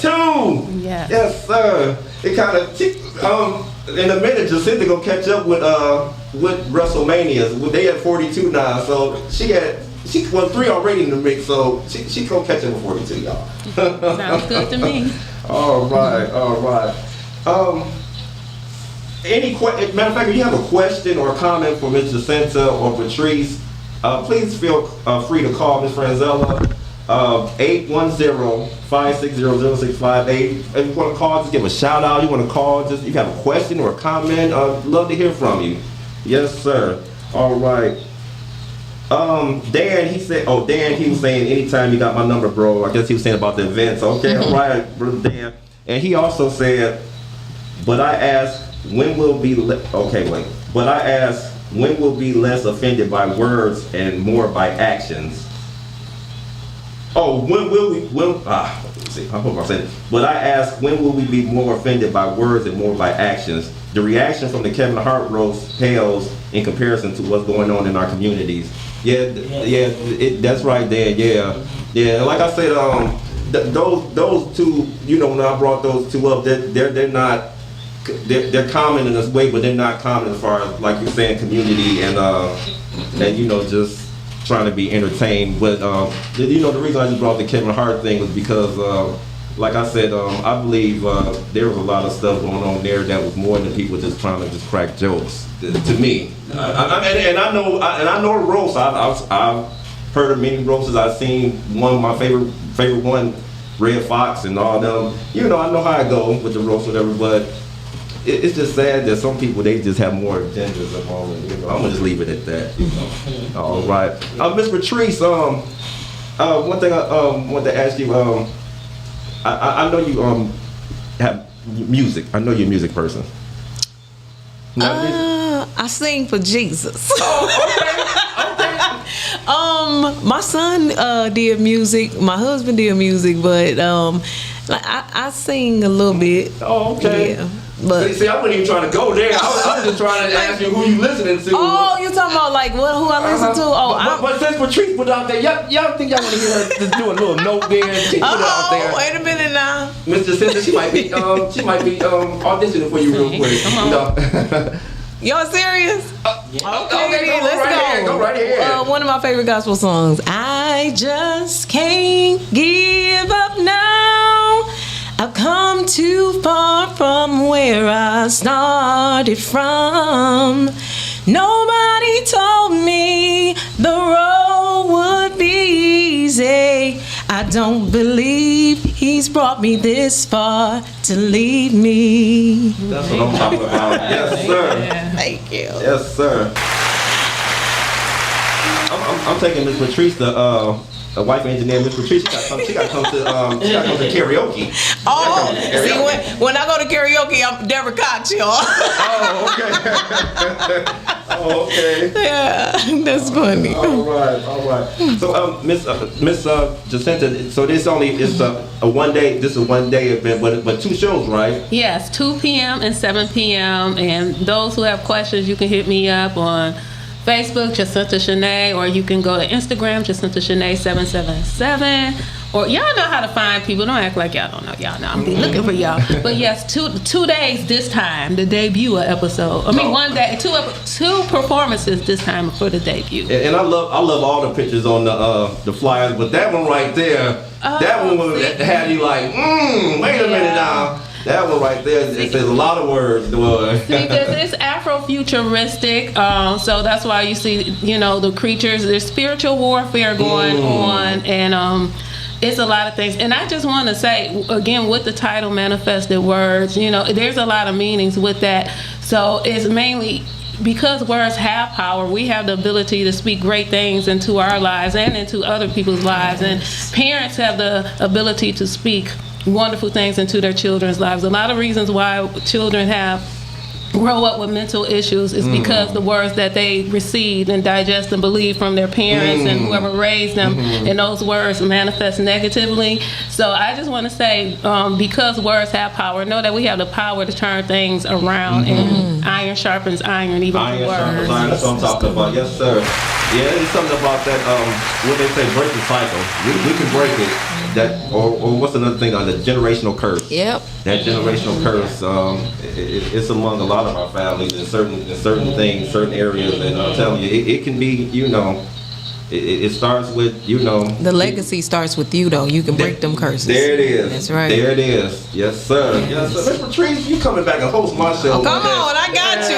Speaker 1: too. Yes, sir. It kind of in a minute, Jacinta gonna catch up with WrestleManias. They at 42 now, so she won 3 already in the mix, so she gonna catch up with 42, y'all.
Speaker 3: Sounds good to me.
Speaker 1: All right. Matter of fact, if you have a question or a comment for Ms. Jacinta or Patrice, please feel free to call Ms. Franzella. 810-560-0658. If you want to call, just give a shout out. You want to call, just if you have a question or a comment, love to hear from you. Yes, sir. All right. Dan, he was saying anytime you got my number, bro. I guess he was saying about the events. Okay, all right, brother Dan. And he also said, but I asked when will be less offended by words and more by actions. Oh, when will we? I hope I said it. But I ask, when will we be more offended by words and more by actions? The reaction from the Kevin Hart roast pales in comparison to what's going on in our communities. That's right, Dan. Yeah. Like I said, those two. When I brought those two up, they're not. They're common in this way, but they're not common as far as, like you're saying, community and just trying to be entertained. But the reason I just brought the Kevin Hart thing was because like I said, I believe there was a lot of stuff going on there that was more than people just trying to just crack jokes. To me, I know roasts. I've heard of many roasts. I've seen one of my favorite one, Red Fox and all them. I know how I go with the roast, whatever. But it's just sad that some people, they just have more agendas upon it. I'm gonna just leave it at that. All right, Miss Patrice. One thing I want to ask you. I know you have music. I know you're a music person.
Speaker 2: I sing for Jesus.
Speaker 1: Oh, okay.
Speaker 2: My son did music. My husband did music, but I sing a little bit.
Speaker 1: Oh, okay.
Speaker 2: Yeah. But
Speaker 1: see, I wasn't even trying to go there. I was just trying to ask you who you listening to.
Speaker 2: Oh, you talking about like who I listen to? Oh,
Speaker 1: but since Patrice put it out there, y'all think y'all want to hear her just do a little note there? She put it out there.
Speaker 2: Wait a minute now.
Speaker 1: Mr. Jacinta, she might be auditioning for you real quick.
Speaker 3: Come on.
Speaker 2: Y'all serious? Okay, let's go.
Speaker 1: Go right ahead.
Speaker 2: One of my favorite gospel songs. I just can't give up now. I've come too far from where I started from. Nobody told me the road would be easy. I don't believe he's brought me this far to leave me.
Speaker 1: That's what I'm talking about. Yes, sir.
Speaker 2: Thank you.
Speaker 1: Yes, sir. I'm taking Miss Patrice, the wife engineer, Miss Patrice. She got to come to karaoke.
Speaker 2: Oh, see, when I go to karaoke, I'm Deborah Cox, y'all.
Speaker 1: Oh, okay. Oh, okay.
Speaker 2: Yeah, that's funny.
Speaker 1: All right. So, Miss Jacinta, so this is a one day. This is a one day event, but 2 shows, right?
Speaker 3: Yes, 2 p.m. and 7 p.m. And those who have questions, you can hit me up on Facebook, Jacinta Shanae, or you can go to Instagram, Jacinta Shanae 777, or y'all know how to find people. Don't act like y'all don't know. Y'all know. I'm be looking for y'all. But yes, 2 days this time, the debut episode. I mean, one day, two performances this time for the debut.
Speaker 1: And I love all the pictures on the flyers, but that one right there, that one had you like, wait a minute now. That one right there, it says a lot of words.
Speaker 3: Because it's Afrofuturistic, so that's why you see, the creatures. There's spiritual warfare going on, and it's a lot of things. And I just want to say again, with the title "Manifested Words," there's a lot of meanings with that. So it's mainly because words have power. We have the ability to speak great things into our lives and into other people's lives, and parents have the ability to speak wonderful things into their children's lives. A lot of reasons why children grow up with mental issues is because the words that they received and digest and believe from their parents and whoever raised them, and those words manifest negatively. So I just want to say, because words have power, know that we have the power to turn things around, and iron sharpens iron, even
Speaker 1: Iron
Speaker 3: through words.
Speaker 1: sharpens iron. That's what I'm talking about. Yes, sir. Yeah, there's something about that. When they say break the cycle, we can break it. That or what's another thing on the generational curse?
Speaker 2: Yep.
Speaker 1: That generational curse. It's among a lot of our families in certain things, certain areas, and I'm telling you, it can be. It starts with
Speaker 2: The legacy starts with you, though. You can break them curses.
Speaker 1: There it is.
Speaker 2: That's right.
Speaker 1: There it is. Yes, sir. Yes, sir. Miss Patrice, you coming back and host my show?
Speaker 2: Oh, come on, I got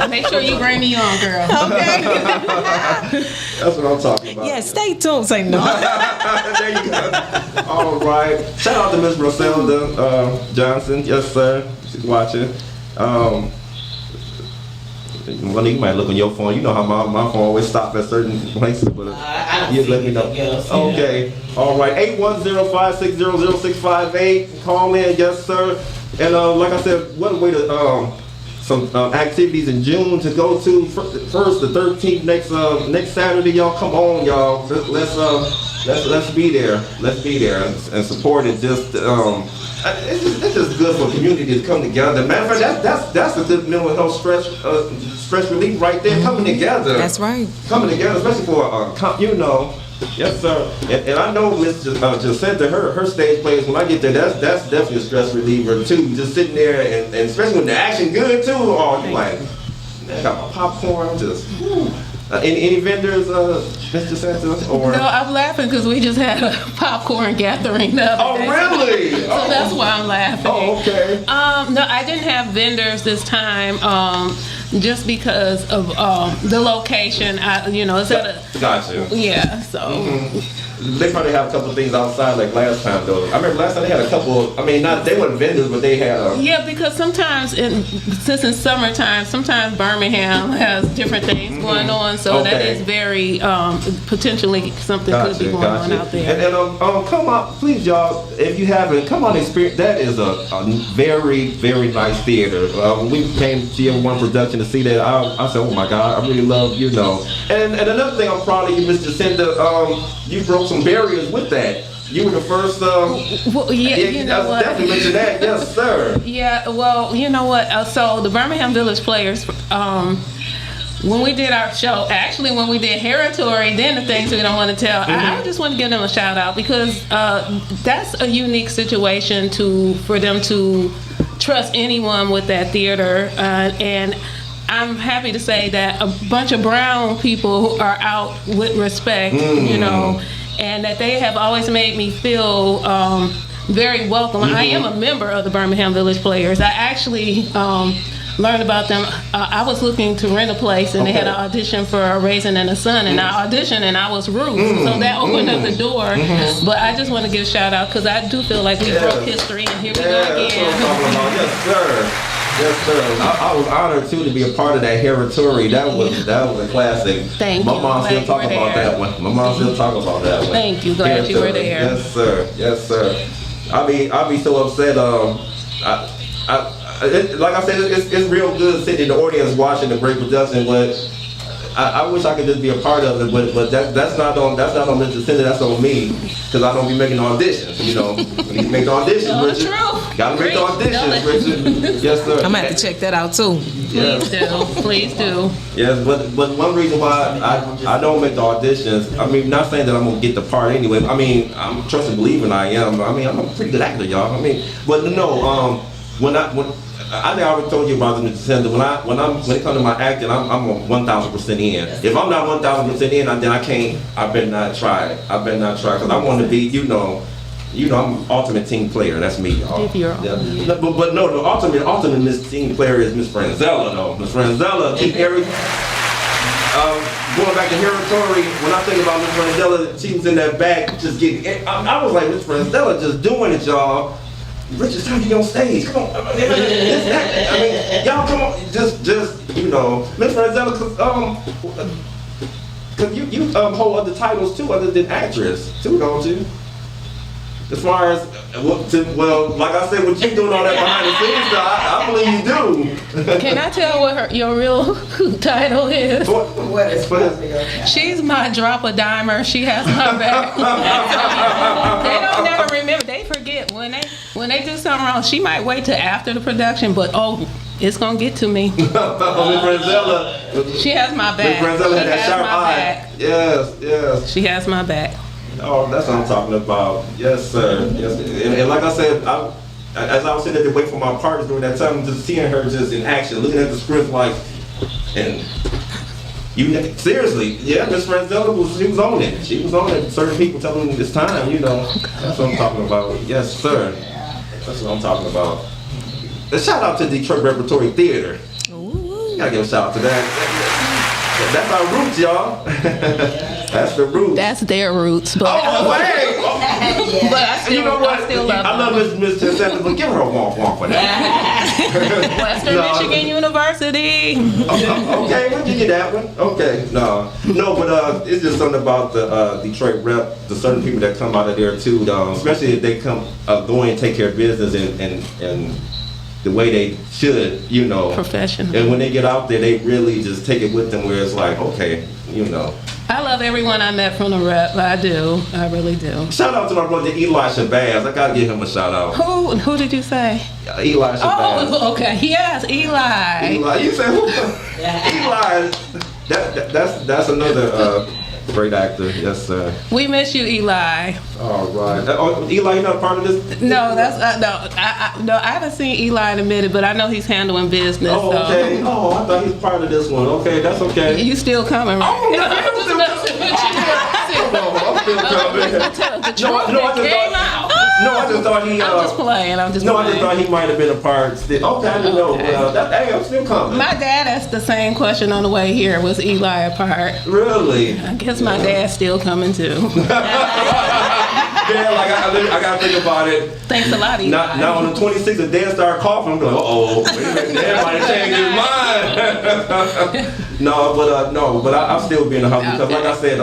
Speaker 2: you.
Speaker 3: Make sure you bring me on, girl.
Speaker 2: Okay.
Speaker 1: That's what I'm talking about.
Speaker 2: Yeah, stay tuned. Say no.
Speaker 1: There you go. All right. Shout out to Miss Roselda Johnson. Yes, sir. She's watching. Well, you might look on your phone. You know how my phone always stops at certain places, but you let me know. Okay. All right. 810-560-0658. Call in. Yes, sir. And like I said, what a way to some activities in June to go to. First, the 13th next Saturday. Y'all come on, y'all. Let's be there. Let's be there and support it. It's just good for community to come together. Matter of fact, that's a good mental health stress relief right there. Coming together.
Speaker 2: That's right.
Speaker 1: Coming together, especially for Yes, sir. And I know Miss Jacinta, her stage plays. When I get there, that's definitely a stress reliever too. Just sitting there and especially when the action good too. Oh, you like, man, I got my popcorn. Just. Any vendors, Miss Jacinta? Or
Speaker 3: no, I'm laughing because we just had a popcorn gathering the other day.
Speaker 1: Really?
Speaker 3: So that's why I'm laughing.
Speaker 1: Oh, okay.
Speaker 3: No, I didn't have vendors this time, just because of the location. It's at a.
Speaker 1: Gotcha.
Speaker 3: Yeah. So.
Speaker 1: They probably have a couple of things outside like last time though. I remember last time they had a couple. They weren't vendors, but they had.
Speaker 3: Yeah, because sometimes since in summertime, sometimes Birmingham has different things going on, so that is very potentially something could be going on out there.
Speaker 1: And come on, please, y'all. If you haven't, come on, experience. That is a very, very nice theater. When we came to your one production to see that, I said, oh my God, I really love And another thing, I'm proud of you, Mr. Jacinta. You broke some barriers with that. You were the first.
Speaker 3: You know what?
Speaker 1: Definitely mention that, yes, sir.
Speaker 3: Yeah, well, you know what? So the Birmingham Village Players, when we did our show, actually when we did Heritory, then the things we don't want to tell, I just want to give them a shout out because that's a unique situation for them to trust anyone with that theater, and I'm happy to say that a bunch of brown people are out with respect, and that they have always made me feel very welcome. I am a member of the Birmingham Village Players. I actually learned about them. I was looking to rent a place, and they had an audition for A Raisin and a Son, and I auditioned, and I was Ruth. So that opened up the door. But I just want to give a shout out because I do feel like we broke history, and here we go again.
Speaker 1: That's what I'm talking about. Yes, sir. Yes, sir. I was honored too to be a part of that Heritory. That was a classic.
Speaker 3: Thank
Speaker 1: My
Speaker 3: you.
Speaker 1: mom still talk about that one. My mom still talk about that one.
Speaker 3: Thank you. Glad you were there.
Speaker 1: Yes, sir. Yes, sir. I'll be so upset. Like I said, it's real good sitting in the audience watching the great production, but I wish I could just be a part of it. But that's not on Mr. Cinder. That's on me because I don't be making auditions. When you make auditions,
Speaker 3: True.
Speaker 1: Gotta make the auditions, Richard. Yes, sir.
Speaker 2: I'm gonna have to check that out too.
Speaker 3: Please do. Please do.
Speaker 1: Yes, but one reason why I don't make the auditions, I mean, not saying that I'm gonna get the part anyway. I mean, I'm trust and believing I am. I mean, I'm a pretty good actor, y'all. I mean, but no, when I think I already told you about the December. When it comes to my acting, I'm 1,000% in. If I'm not 1,000% in, then I can't. I better not try it. I better not try because I want to be, I'm ultimate team player. That's me, y'all.
Speaker 3: If you're
Speaker 1: yeah. But no, the ultimate Miss team player is Miss Franzella, though. Miss Franzella, keep every. Going back to territory, when I think about Miss Franzella, she was in that back just getting. I was like, Miss Franzella just doing it, y'all. Rich, it's time to get on stage. Come on. I mean, y'all come on. Just Miss Franzella, cause you hold other titles too, other than actress too, don't you? As far as like I said, what you doing all that behind the scenes stuff, I believe you do. Can
Speaker 3: I tell what your real title is?
Speaker 4: What is your title?
Speaker 3: She's my drop a dimer. She has my back. They don't never remember. They forget when they do something wrong. She might wait till after the production, but it's gonna get to me.
Speaker 1: Miss Franzella.
Speaker 3: She has my back.
Speaker 1: Miss Franzella had that sharp eye. Yes.
Speaker 3: She has my back.
Speaker 1: Oh, that's what I'm talking about. Yes, sir. Yes, and like I said, as I was sitting there waiting for my partners during that time, just seeing her just in action, looking at the script like, and seriously, yeah, Miss Franzella she was on it. She was on it. Certain people telling me it's time, That's what I'm talking about. Yes, sir. That's what I'm talking about. A shout out to Detroit Repertory Theater.
Speaker 2: Ooh.
Speaker 1: Gotta give a shout out to that. That's our roots, y'all. That's the roots.
Speaker 3: That's their roots, but
Speaker 1: but
Speaker 3: I still love
Speaker 1: I love Miss Sanders, but give her a womp for that.
Speaker 3: Western Michigan University.
Speaker 1: Okay, when did you get that one? Okay, no, but it's just something about the Detroit rep, the certain people that come out of there too, especially if they come go in and take care of business and the way they should,
Speaker 3: Professional.
Speaker 1: And when they get out there, they really just take it with them where it's like, okay,
Speaker 3: I love everyone I met from the rep. I do. I really do.
Speaker 1: Shout out to my brother Eli Shabazz. I gotta give him a shout out.
Speaker 3: Who did you say?
Speaker 1: Eli Shabazz.
Speaker 3: Oh, okay. Yes, Eli.
Speaker 1: Eli. You said who? Eli. That's another great actor. Yes, sir.
Speaker 3: We miss you, Eli.
Speaker 1: All right. Eli, you're not part of this?
Speaker 3: No, that's no. I haven't seen Eli in a minute, but I know he's handling business.
Speaker 1: Oh, okay. So. Oh, I thought he was part of this one. Okay, that's okay.
Speaker 3: You still coming, right?
Speaker 1: Oh, no, I'm still coming. I just thought he.
Speaker 3: I'm just playing.
Speaker 1: I just thought he might have been a part. Okay, I didn't know. Hey, I'm still coming.
Speaker 3: My dad asked the same question on the way here. Was Eli a part?
Speaker 1: Really?
Speaker 3: I guess my dad's still coming too.
Speaker 1: Yeah, like I gotta think about it.
Speaker 3: Thanks a lot, Eli.
Speaker 1: Now on the 26th, the dad started coughing. I'm going, dad might have changed his mind. No, but I'm still being humble because, like I said,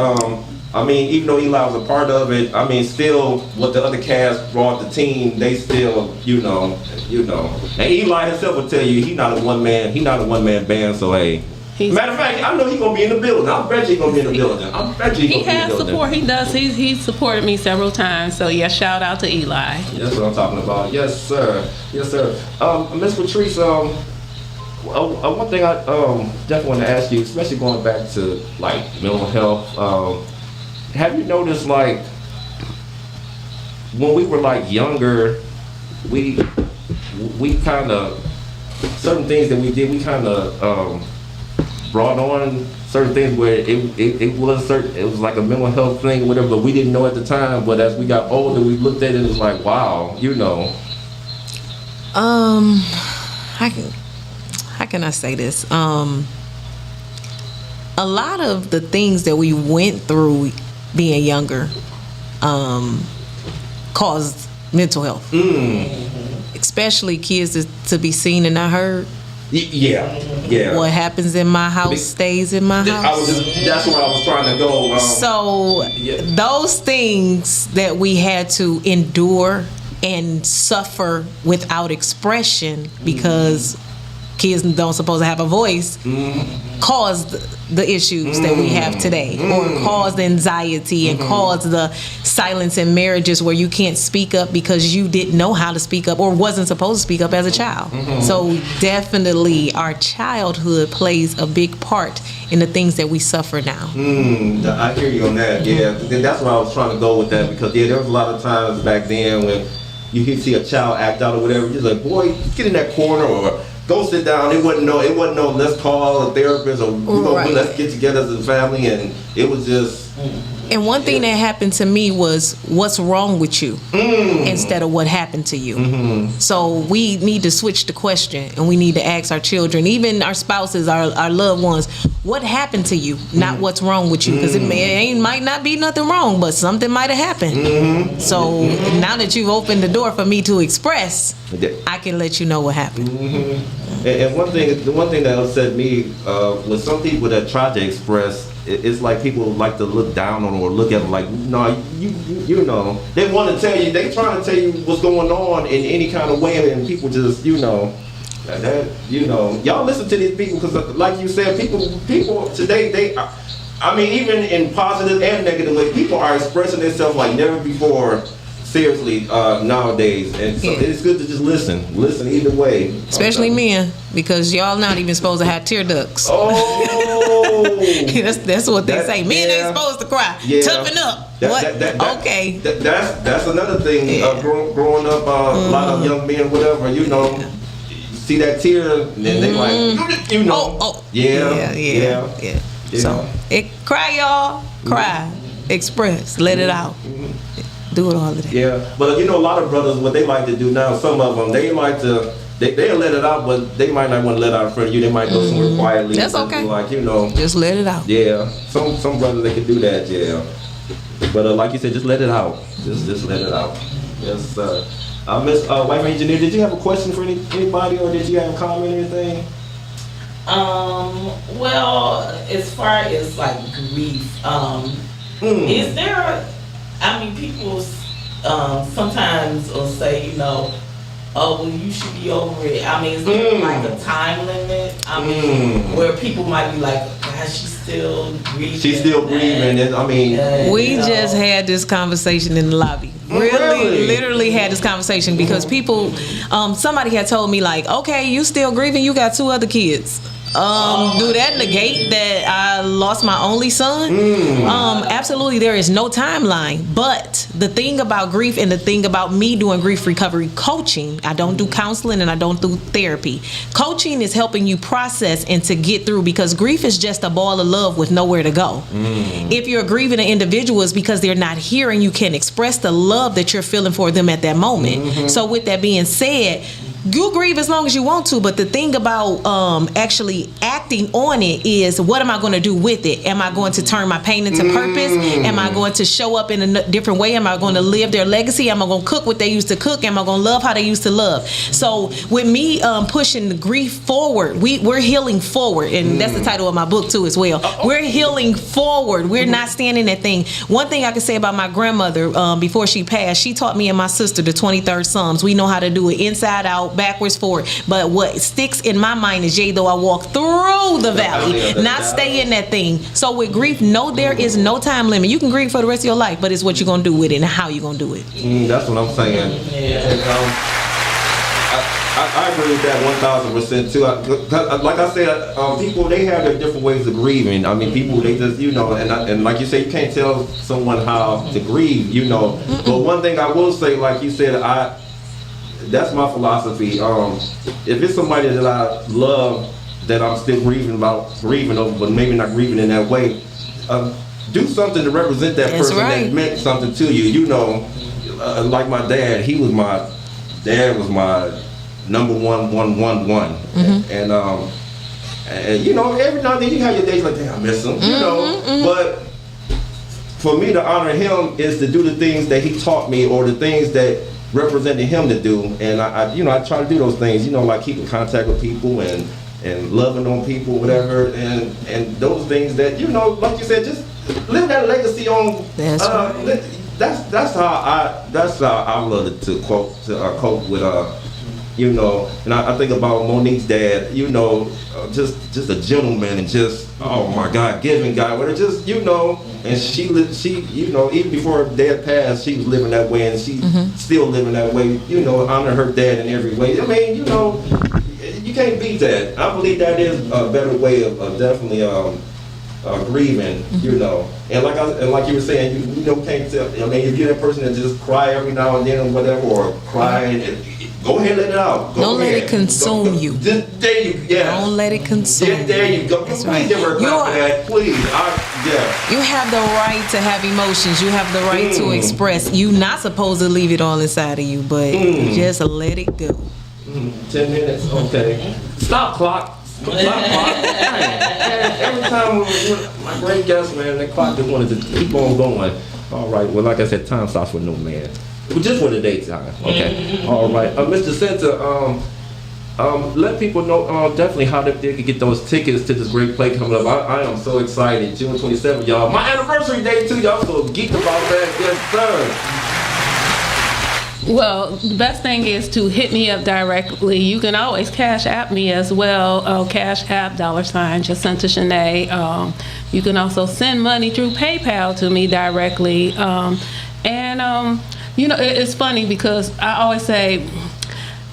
Speaker 1: I mean, even though Eli was a part of it, I mean, still, what the other cast brought the team, they still, And Eli himself will tell you, he's not a one man band. So hey. Matter of fact, I know he's gonna be in the building. I bet you he's gonna be in the building. I bet you
Speaker 3: he has support. He does. He's supported me several times. So yeah, shout out to Eli.
Speaker 1: That's what I'm talking about. Yes, sir. Yes, sir. Miss Patrice, one thing I definitely want to ask you, especially going back to like mental health. Have you noticed like when we were like younger, we kind of certain things that we did, we kind of brought on certain things where it was like a mental health thing or whatever, but we didn't know at the time. But as we got older, we looked at it and it was like, wow,
Speaker 2: How can I say this? A lot of the things that we went through being younger caused mental health. Especially kids to be seen and not heard.
Speaker 1: Yeah.
Speaker 2: What happens in my house stays in my house.
Speaker 1: That's where I was trying to go.
Speaker 2: Those things that we had to endure and suffer without expression because kids don't supposed to have a voice, caused the issues that we have today, or caused anxiety and caused the silence in marriages where you can't speak up because you didn't know how to speak up or wasn't supposed to speak up as a child. So definitely our childhood plays a big part in the things that we suffer now.
Speaker 1: I hear you on that. Yeah, that's where I was trying to go with that, because there was a lot of times back then when you could see a child act out or whatever, you're like, boy, get in that corner or go sit down. It wasn't no let's call a therapist or let's get together as a family, and it was just.
Speaker 2: And one thing that happened to me was, what's wrong with you, instead of what happened to you. So we need to switch the question, and we need to ask our children, even our spouses, our loved ones, what happened to you, not what's wrong with you, because it might not be nothing wrong, but something might have happened. So now that you've opened the door for me to express, I can let you know what happened.
Speaker 1: And the one thing that upset me was some people that try to express. It's like people like to look down on or look at them like, no, you know, they want to tell you, they trying to tell you what's going on in any kind of way, and people just, y'all listen to these people, because like you said, people today, I mean, even in positive and negative way, people are expressing themselves like never before. Seriously, nowadays, and so it's good to just listen either way.
Speaker 2: Especially men, because y'all not even supposed to have tear ducts.
Speaker 1: Oh,
Speaker 2: that's what they say. Men ain't supposed to cry. Toughen up. Okay.
Speaker 1: That's another thing. Growing up, a lot of young men, whatever, see that tear, and then they like, yeah.
Speaker 2: So cry, y'all. Cry. Express. Let it out. Do it all of that.
Speaker 1: Yeah, but a lot of brothers, what they like to do now, some of them, they like to, they'll let it out, but they might not want to let it out in front of you. They might go somewhere quietly.
Speaker 2: That's okay.
Speaker 1: Like,
Speaker 2: just let it out.
Speaker 1: Yeah, some brothers, they can do that, yeah. But like you said, just let it out. Just let it out. Yes, Miss Wife Engineer, did you have a question for anybody, or did you have a comment or anything?
Speaker 5: Well, as far as like grief, is there people sometimes will say, oh, well, you should be over it. Is there like a time limit? Where people might be like, gosh, she's still grieving.
Speaker 1: She's still grieving.
Speaker 2: We just had this conversation in the lobby. Really, literally had this conversation, because people, somebody had told me like, okay, you still grieving? You got 2 other kids. Do that negate that I lost my only son? Absolutely, there is no timeline. But the thing about grief, and the thing about me doing grief recovery coaching, I don't do counseling and I don't do therapy. Coaching is helping you process and to get through, because grief is just a ball of love with nowhere to go. If you're grieving an individual, it's because they're not here, and you can express the love that you're feeling for them at that moment. So with that being said, you grieve as long as you want to, but the thing about actually acting on it is, what am I going to do with it? Am I going to turn my pain into purpose? Am I going to show up in a different way? Am I going to live their legacy? Am I going to cook what they used to cook? Am I going to love how they used to love? So with me pushing the grief forward, we're healing forward, and that's the title of my book too as well. We're healing forward. We're not standing that thing. One thing I can say about my grandmother, before she passed, she taught me and my sister the 23rd Psalms. We know how to do it inside out, backwards, forward. But what sticks in my mind is, yea, though I walk through the valley, not stay in that thing. So with grief, no, there is no time limit. You can grieve for the rest of your life, but it's what you're going to do with it and how you're going to do it.
Speaker 1: That's what I'm saying. And, I agree with that 1,000% too. Like I said, people, they have their different ways of grieving. People, they just, and like you say, you can't tell someone how to grieve, But one thing I will say, like you said, that's my philosophy. If it's somebody that I love, that I'm still grieving over, but maybe not grieving in that way, do something to represent that person that meant something to you. Like my dad, my number one. And every now and then you have your days like, damn, I miss him, But for me to honor him is to do the things that he taught me, or the things that represented him to do. And I try to do those things, like keeping contact with people and loving on people, whatever, and those things that, like you said, just live that legacy on. That's how I love to cope with you know. And I think about Monique's dad, you know, just a gentleman and just, oh my God, giving guy, but it just, you know, and she, you know, even before her dad passed, she was living that way, and she still living that way, you know, honor her dad in every way. I mean, you know, you can't beat that. I believe that is a better way of definitely grieving, you know. And like you were saying, you know, can't tell. I mean, if you're that person that just cry every now and then or whatever, or cry and go ahead, let it out.
Speaker 2: Don't let it consume you.
Speaker 1: There you, yeah.
Speaker 2: Don't let it consume you.
Speaker 1: There you go.
Speaker 2: That's
Speaker 1: Please
Speaker 2: right.
Speaker 1: give her a clap for that, please.
Speaker 2: You have the right to have emotions. You have the right to express. You're not supposed to leave it all inside of you, but just let it go.
Speaker 1: 10 minutes, okay. Stop clock. Every time my great guest, man, that clock just wanted to keep on going. All right, well, like I said, time stops for no man. Just for the daytime, okay? All right, Mr. Center, let people know definitely how they can get those tickets to this great play coming up. I am so excited. June 27th, y'all. My anniversary day, too. Y'all so geeked about that. Yes, sir.
Speaker 3: Well, the best thing is to hit me up directly. You can always Cash App me as well. Cash App, $ Jacinta Shanae. You can also send money through PayPal to me directly. You know, it's funny because I always say,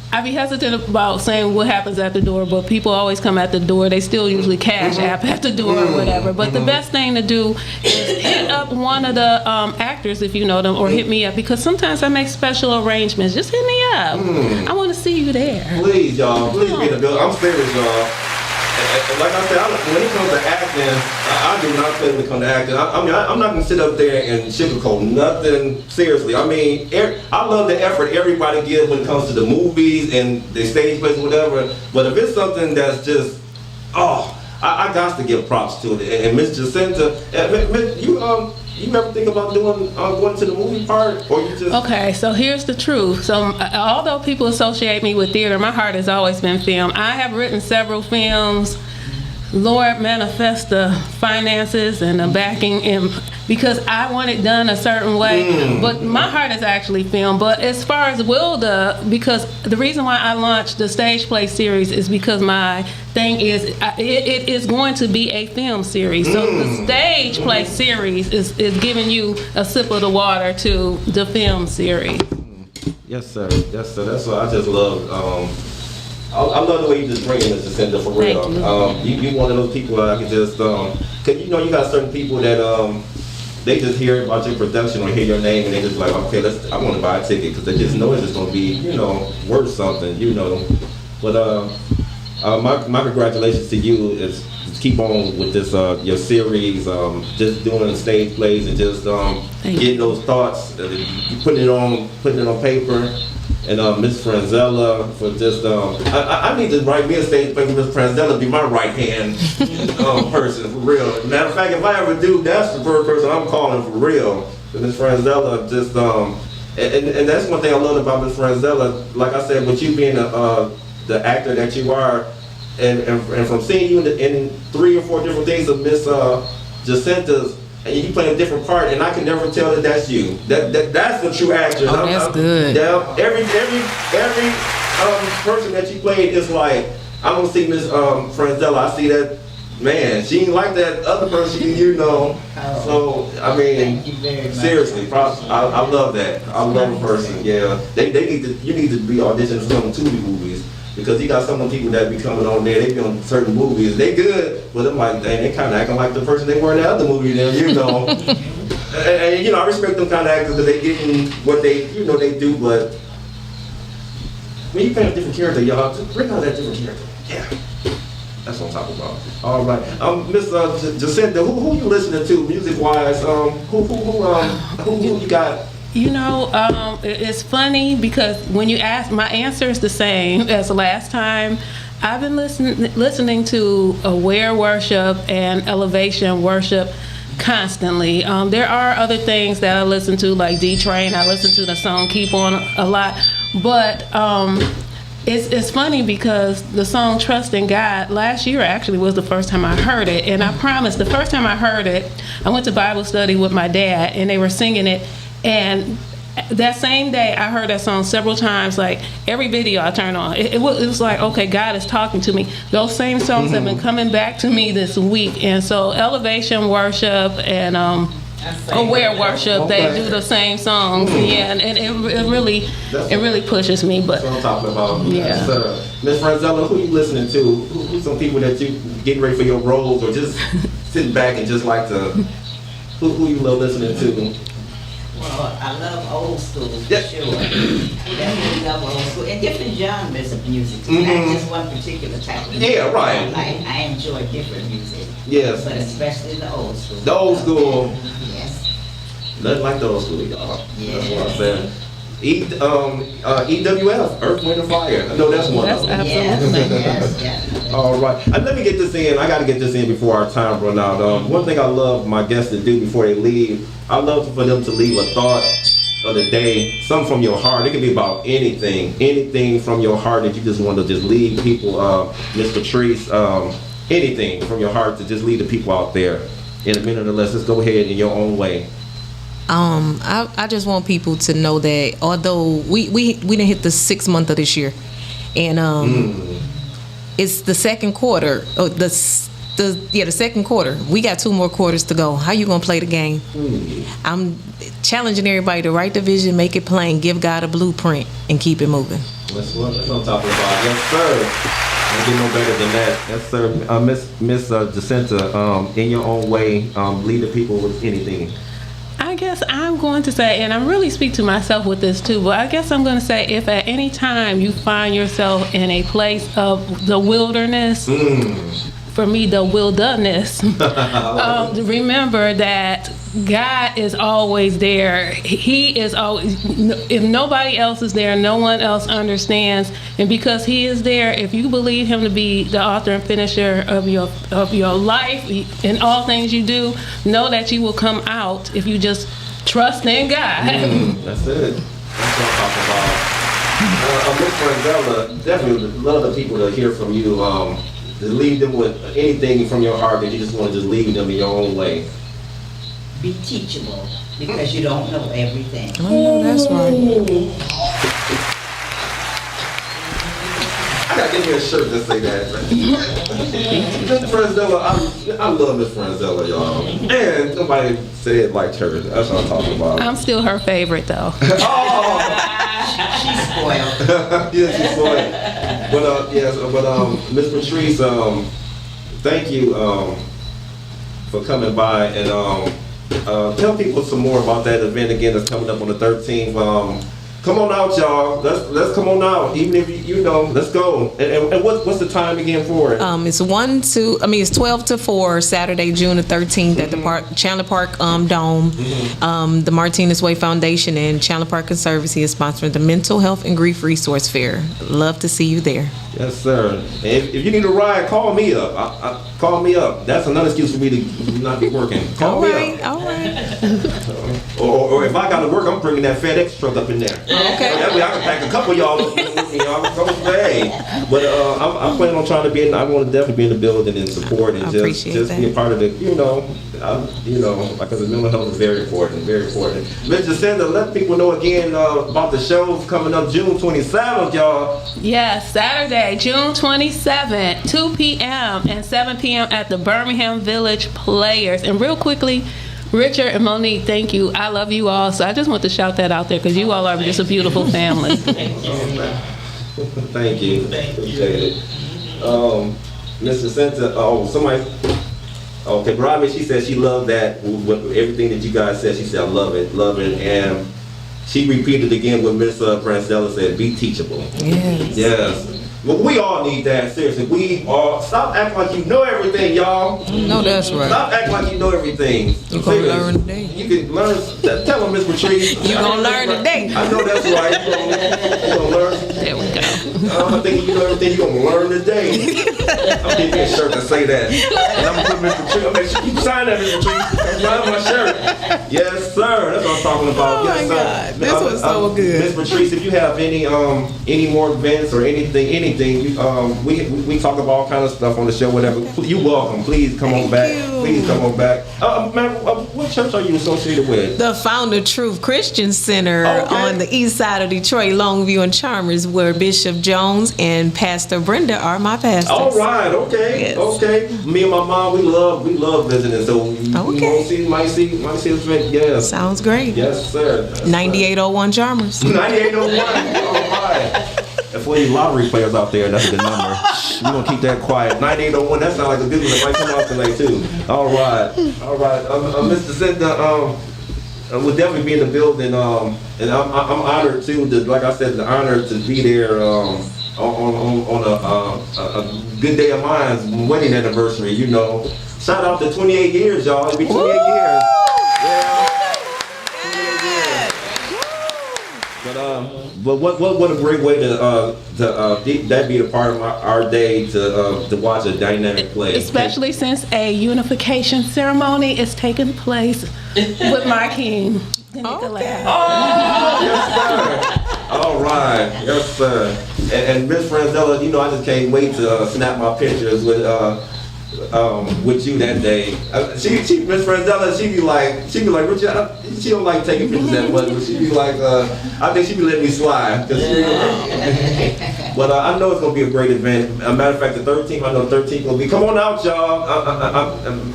Speaker 3: I be hesitant about saying what happens at the door, but people always come at the door. They still usually Cash App at the door or whatever. But the best thing to do is hit up one of the actors if you know them, or hit me up, because sometimes I make special arrangements. Just hit me up. I want to see you there.
Speaker 1: Please, y'all. Please be in the building. I'm serious, y'all. Like I said, when it comes to acting, I do not play when it comes to acting. I mean, I'm not going to sit up there and sugarcoat nothing, seriously. I mean, I love the effort everybody gives when it comes to the movies and the stage plays or whatever. But if it's something that's just, I got to give props to it. And Miss Jacinta, you ever think about doing going to the movie part, or you just? Okay,
Speaker 3: so here's the truth. So although people associate me with theater, my heart has always been film. I have written several films. Lord, manifest the finances and the backing, because I want it done a certain way. But my heart is actually film. But as far as because the reason why I launched the stage play series is because my thing is it is going to be a film series. So the stage play series is giving you a sip of the water to the film series.
Speaker 1: Yes, sir. Yes, sir. That's what I just love. I love the way you just bring it, Mr. Cinder, for real. You one of those people that I can just, cause you know you got certain people that they just hear about your production or hear your name and they just like, okay, I want to buy a ticket, because they just know it's just gonna be, you know, worth something, you know. But my congratulations to you is keep on with this your series, just doing stage plays and just getting those thoughts, putting it on paper. And Miss Franzella for just, I need to write me a stage play for Miss Franzella, be my right hand person, for real. Matter of fact, if I ever do, that's the first person I'm calling for real. Miss Franzella, just, and that's one thing I love about Miss Franzella. Like I said, with you being the actor that you are, and from seeing you in 3 or 4 different things of Miss Jacinta's, and you play a different part, and I can never tell that that's you. That's the true actor.
Speaker 2: That's good.
Speaker 1: Every person that you played is like, I don't see Miss Franzella. I see that, man, she ain't like that other person, you know. So I mean, seriously, props. I love that. I love a person. Yeah, you need to be auditioning for some Tubi movies. Because you got some of the people that be coming on there, they be on certain movies, they good, but I'm like, dang, they kind of acting like the person they were in the other movie there, you know. and you know, I respect them kind of actors because they getting what they, you know, they do, but when you play a different character, y'all, just bring out that different character. Yeah, that's what I'm talking about. All right, Miss Jacinta, who you listening to music-wise? Who you got?
Speaker 3: You know, it's funny because when you ask, my answer is the same as the last time. I've been listening to Aware Worship and Elevation Worship constantly. There are other things that I listen to, like D-Train. I listen to the song Keep On a lot. But it's funny because the song Trust in God last year actually was the first time I heard it. And I promise, the first time I heard it, I went to Bible study with my dad and they were singing it. And that same day, I heard that song several times. Like every video I turned on, it was like, okay, God is talking to me. Those same songs have been coming back to me this week, and so elevation worship and aware worship, they do the same songs. Yeah, and it really pushes me. But
Speaker 1: that's what I'm talking about.
Speaker 3: Yeah.
Speaker 1: Miss Franzella, who you listening to? Who's some people that you getting ready for your roles, or just sitting back and just like to? Who you love listening to?
Speaker 4: Well, I love old school for
Speaker 1: Yeah.
Speaker 4: sure. Definitely love old school and different genres of music. Not just one particular type of music.
Speaker 1: Yeah, right.
Speaker 4: I enjoy different music.
Speaker 1: Yes.
Speaker 4: But especially the old school.
Speaker 1: The old school.
Speaker 4: Yes.
Speaker 1: Nothing like the old school, y'all.
Speaker 4: Yeah.
Speaker 1: That's what I said. EWF, Earth, Wind, and Fire. I know that's one
Speaker 3: That's
Speaker 1: of them.
Speaker 3: absolutely.
Speaker 4: Yes, definitely.
Speaker 1: All right. Let me get this in. I got to get this in before our time run out. One thing I love my guests to do before they leave, I love for them to leave a thought of the day, something from your heart. It can be about anything from your heart that you just want to just leave people. Miss Patrice, anything from your heart to just leave the people out there. In a minute or less, let's go ahead in your own way.
Speaker 2: I just want people to know that although we didn't hit the 6th month of this year, and it's the second quarter. Oh, the second quarter. We got 2 more quarters to go. How you gonna play the game? I'm challenging everybody to write the vision, make it plain, give God a blueprint, and keep it moving.
Speaker 1: That's what I'm talking about. Yes, sir. Don't get no better than that. Yes, sir. Miss Jacinta, in your own way, lead the people with anything.
Speaker 3: I guess I'm going to say, and I really speak to myself with this too, but I guess I'm going to say, if at any time you find yourself in a place of the wilderness, for me, the wilderness, remember that God is always there. He is always, if nobody else is there, no one else understands. And because He is there, if you believe Him to be the author and finisher of your life in all things you do, know that you will come out if you just trust in God.
Speaker 1: That's it. That's what I'm talking about. Miss Franzella, definitely love the people to hear from you. To leave them with anything from your heart that you just want to just leave them in your own way.
Speaker 4: Be teachable because you don't know everything.
Speaker 2: I know that's right.
Speaker 1: I gotta get me a shirt that say that. Miss Franzella, I love Miss Franzella, y'all. And somebody said like her. That's what I'm talking about.
Speaker 3: I'm still her favorite, though.
Speaker 4: She's spoiled.
Speaker 1: Yeah, she's spoiled. But Miss Patrice, thank you for coming by and tell people some more about that event again that's coming up on the 13th. Come on out, y'all. Let's come on out. Even if you know, let's go. And what's the time again for it?
Speaker 2: It's 12 to 4, Saturday, June the 13th at the Chandler Park Dome. The Martinez Way Foundation and Chandler Park Conservancy is sponsoring the Mental Health and Grief Resource Fair. Love to see you there.
Speaker 1: Yes, sir. If you need a ride, call me up. Call me up. That's another excuse for me to not be working. Call me up.
Speaker 2: All right.
Speaker 1: Or if I got to work, I'm bringing that FedEx truck up in there.
Speaker 2: Okay.
Speaker 1: That way I can pack a couple of y'all up with me. But I'm planning on trying to be I want to definitely be in the building and support and just be a part of it. Because the mental health is very important, very important. Mr. Jacinta, let people know again about the shows coming up June 27th, y'all.
Speaker 3: Yes, Saturday, June 27th, 2 p.m. and 7 p.m. at the Birmingham Village Players. And real quickly, Richard and Monique, thank you. I love you all. So I just want to shout that out there because you all are just a beautiful family.
Speaker 1: Thank you. Appreciate it. Mr. Jacinta, somebody. Okay, Robin, she said she loved that, everything that you guys said. She said, I love it. And she repeated again what Miss Franzella said, be teachable. Yes. Well, we all need that, seriously. We all, stop acting like you know everything, y'all.
Speaker 2: No, that's right.
Speaker 1: Stop acting like you know everything.
Speaker 2: You gonna learn today.
Speaker 1: You can learn, tell them, Miss Patrice.
Speaker 2: You gonna learn today.
Speaker 1: I know that's right. You gonna learn.
Speaker 3: There we go.
Speaker 1: I'm thinking you know everything, you gonna learn today. I'm getting me a shirt to say that. And I'm gonna put Miss Patrice, I'm make sure you sign that, Miss Patrice. I'm signing my shirt. Yes, sir. That's what I'm talking about.
Speaker 2: Oh,
Speaker 1: Yes,
Speaker 2: my
Speaker 1: sir.
Speaker 2: God. This was so good.
Speaker 1: Miss Patrice, if you have any more events or anything, we talk about all kind of stuff on the show, whatever. You welcome. Please come on back.
Speaker 2: you.
Speaker 1: Please come on back. Man, what church are you associated with?
Speaker 2: The Founder Truth Christian Center
Speaker 1: Okay.
Speaker 2: on the east side of Detroit, Longview and Chalmers, where Bishop Jones and Pastor Brenda are my pastors.
Speaker 1: All right, okay,
Speaker 2: Yes.
Speaker 1: okay. Me and my mom, we love visiting. So you might see us. Yes.
Speaker 2: Sounds great.
Speaker 1: Yes, sir.
Speaker 2: 9801 Chalmers.
Speaker 1: 9801. All right. And for you lottery players out there, that's a good number. We're going to keep that quiet. 9801, that sounds like a good one that might come out tonight, too. All right. Mr. Cynthia, we'll definitely be in the building. And I'm honored, too, like I said, the honor to be there on a good day of mine, wedding anniversary, you know. Shout out to 28 years, y'all. It'll be 28 years. Yeah. But what a great way to that be a part of our day to watch a dynamic play.
Speaker 3: Especially since a unification ceremony is taking place with my king, Nicholas.
Speaker 1: Oh, yes, sir. All right, yes, sir. And Miss Franzella, you know, I just can't wait to snap my pictures with you that day. Miss Franzella, she be like, Richard, she don't like taking pictures that much, but she be like, I think she be letting me slide. But I know it's gonna be a great event. As a matter of fact, the 13th, I know the 13th will be. Come on out, y'all.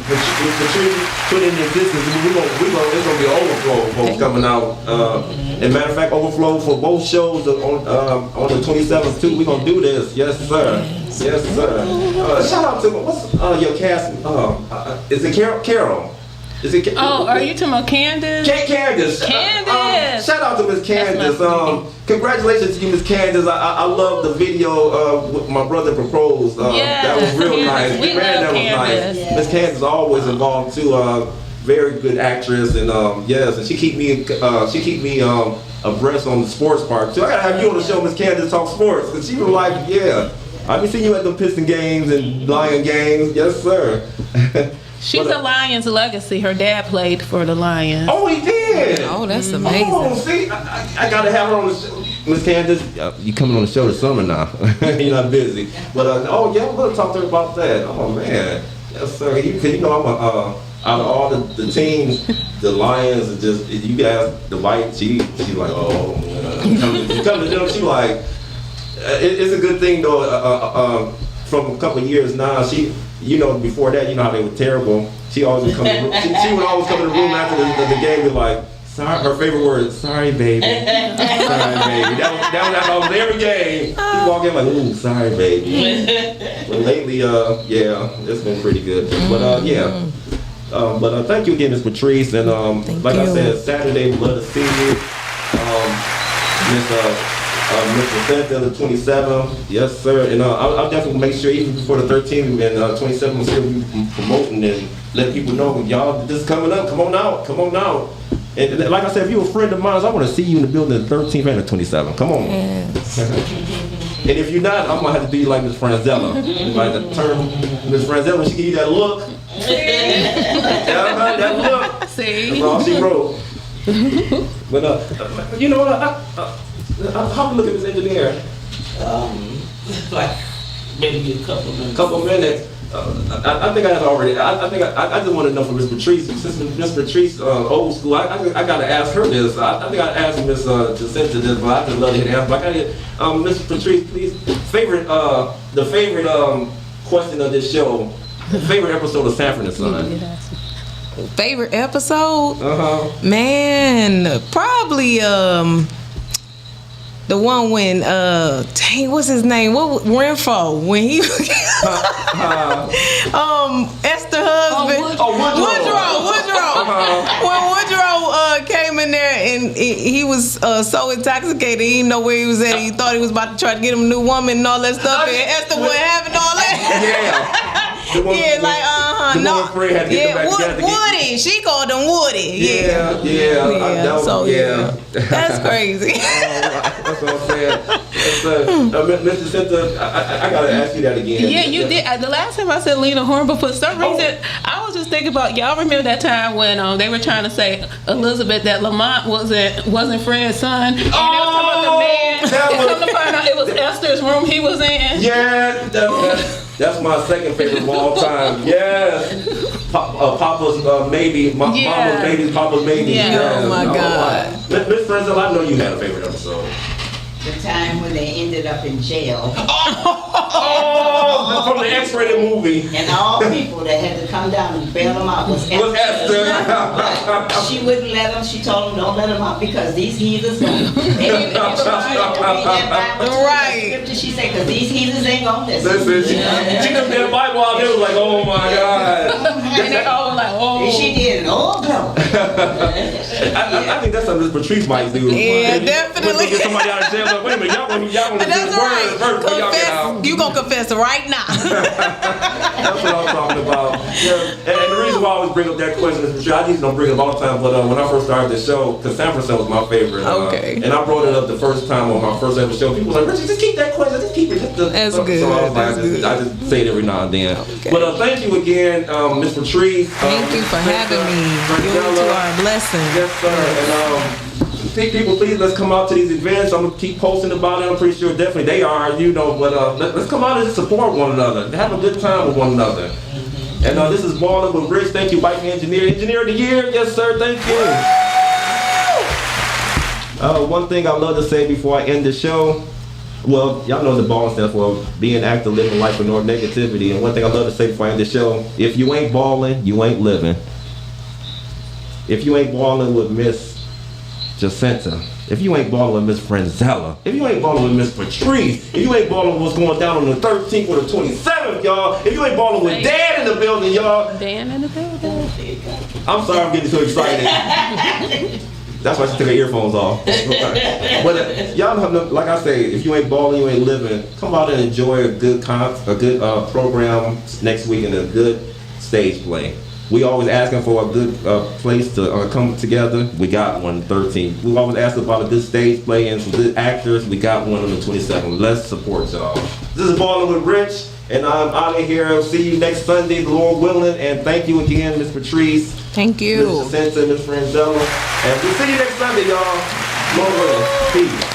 Speaker 1: Patrice put in the existence. It's gonna be an overflow of folks coming out. As a matter of fact, overflow for both shows on the 27th too. We're gonna do this. Yes, sir. Yes, sir. Shout out to what's your cast? Is it Carol? Is it?
Speaker 3: Are you talking about Candace? Candace.
Speaker 1: Shout out to Miss Candace. Congratulations to you, Miss Candace. I love the video with my brother proposed. That was real nice.
Speaker 3: We love
Speaker 1: that was
Speaker 3: Candace.
Speaker 1: nice. Miss Candace is always involved too. Very good actress, and yes, and she keep me abreast on the sports part too. I gotta have you on the show, Miss Candace, talk sports, because she was like, yeah. I be seeing you at the Piston games and Lion games. Yes, sir.
Speaker 3: She's a Lions legacy. Her dad played for the Lions.
Speaker 1: Oh, he did.
Speaker 2: Oh, that's amazing.
Speaker 1: Oh, see, I gotta have her on the show. Miss Candace, you coming on the show this summer now? You're not busy, but oh yeah, we're gonna talk to her about that. Oh man, yes, sir. You know, I'm out of all the teams, the Lions are just you guys. The White, she's like, oh, you come to them, she like. It's a good thing though. From a couple of years now, you know, before that, you know how they were terrible. She always would come. She would always come to the room after the game with like, sorry. Her favorite word, sorry, baby. Sorry, baby. That was almost every game. She walk in like, ooh, sorry, baby. But lately, yeah, it's been pretty good. But yeah. But thank you again, Miss Patrice, and like I said, Saturday we'd love to see you, Mr. Cynthia, the 27th, yes sir, and I'll definitely make sure even before the 13th and 27th we'll still be promoting and let people know, y'all, this is coming up, come on out. And like I said, if you're a friend of mine, I want to see you in the building the 13th and the 27th, come on. Yes. And if you're not, I'm going to have to be like Miss Franzella. Like the term, Miss Franzella, she give you that look. that look.
Speaker 3: See?
Speaker 1: That's all she wrote. But, you know what, how do you look at this engineer?
Speaker 5: Like maybe a couple minutes.
Speaker 1: I think I had already. I think I just want to know from Miss Patrice. Since Miss Patrice, old school, I got to ask her this. I think I asked Miss Jacinta this, but I just love to hear the answer. But I got to Miss Patrice, please. The favorite question of this show. Favorite episode of Sanford and Son.
Speaker 2: Favorite episode? Man, probably the one when dang, what's his name? What Renfro when he Esther husband Woodrow. When Woodrow came in there and he was so intoxicated, he didn't know where he was at. He thought he was about to try to get him a new woman and all that stuff. And Esther wasn't having all that. Woody. She called him Woody.
Speaker 1: Yeah.
Speaker 2: That's crazy.
Speaker 1: That's what I'm saying. Mr. Center, I gotta ask you that again.
Speaker 3: Yeah, you did. The last time I said Lena Horne, but for some reason, I was just thinking about y'all. Remember that time when they were trying to say Elizabeth that Lamont wasn't Fred's son, and they was talking about the man. And come to find out, it was Esther's room he was in.
Speaker 1: Yeah, that's my second favorite of all time. Yes. Papa's maybe. Mama's maybe. Papa's maybe.
Speaker 3: Yeah.
Speaker 1: Yes.
Speaker 2: Oh my God.
Speaker 1: Miss Frenzel, I know you had a favorite episode.
Speaker 4: The time when they ended up in jail.
Speaker 1: Oh, from the X-rated movie.
Speaker 4: And all people that had to come down and bail them out was Esther. But she wouldn't let them. She told them, don't let them out because these heathens going to
Speaker 2: Right.
Speaker 4: She said, because these heathens ain't going to listen.
Speaker 1: Listen, she took their Bible out. They was like, oh my God.
Speaker 3: And they all like, oh.
Speaker 4: And she did an old blow.
Speaker 1: I think that's something Miss Patrice might do.
Speaker 2: Yeah,
Speaker 1: If
Speaker 2: definitely.
Speaker 1: Get somebody out of jail. Like, wait a minute, y'all want to do
Speaker 2: That's
Speaker 1: the
Speaker 2: right.
Speaker 1: word first before y'all get out.
Speaker 2: Confess. You gonna confess right now.
Speaker 1: That's what I'm talking about. Yeah. And the reason why I always bring up that question is I usually don't bring it up all the time, but when I first started the show, because Sanford was my favorite.
Speaker 2: Okay.
Speaker 1: And I brought it up the first time on my first ever show. People were like, Richard, just keep that question. Just keep it.
Speaker 2: That's good.
Speaker 1: So I was like,
Speaker 2: That's good.
Speaker 1: I just say it every now and then.
Speaker 2: Okay.
Speaker 1: But thank you again, Ms. Patrice.
Speaker 2: Thank you for having me. You're to our blessing.
Speaker 1: Yes, sir. And people, please, let's come out to these events. I'm gonna keep posting about it. I'm pretty sure definitely they are, but let's come out and just support one another. Have a good time with one another. And this is Ballin with Rich. Thank you, Bike Engineer of the Year. Yes, sir. Thank you. One thing I love to say before I end the show. Well, y'all know the Ballin stands for being active, living life with no negativity. And one thing I love to say before I end the show: if you ain't ballin', you ain't living. If you ain't ballin' with Miss Jacinta, if you ain't ballin' with Miss Frenzella, if you ain't ballin' with Miss Patrice, if you ain't ballin' with what's going down on the 13th or the 27th, y'all, if you ain't ballin' with Dan in the building, y'all.
Speaker 3: Dan in the building.
Speaker 1: I'm sorry I'm getting so excited. That's why she took her earphones off. But y'all have like I say, if you ain't ballin', you ain't living. Come out and enjoy a good program next week and a good stage play. We always asking for a good place to come together. We got one 13th. We always ask about a good stage play and some good actors. We got one on the 27th. Let's support y'all. This is Ballin with Rich, and I'm out of here. I'll see you next Sunday, the Lord willing. And thank you again, Miss Patrice.
Speaker 2: Thank you.
Speaker 1: Miss Jacinta, Miss Frangella. And we'll see you next Sunday, y'all. Lord willing. Peace.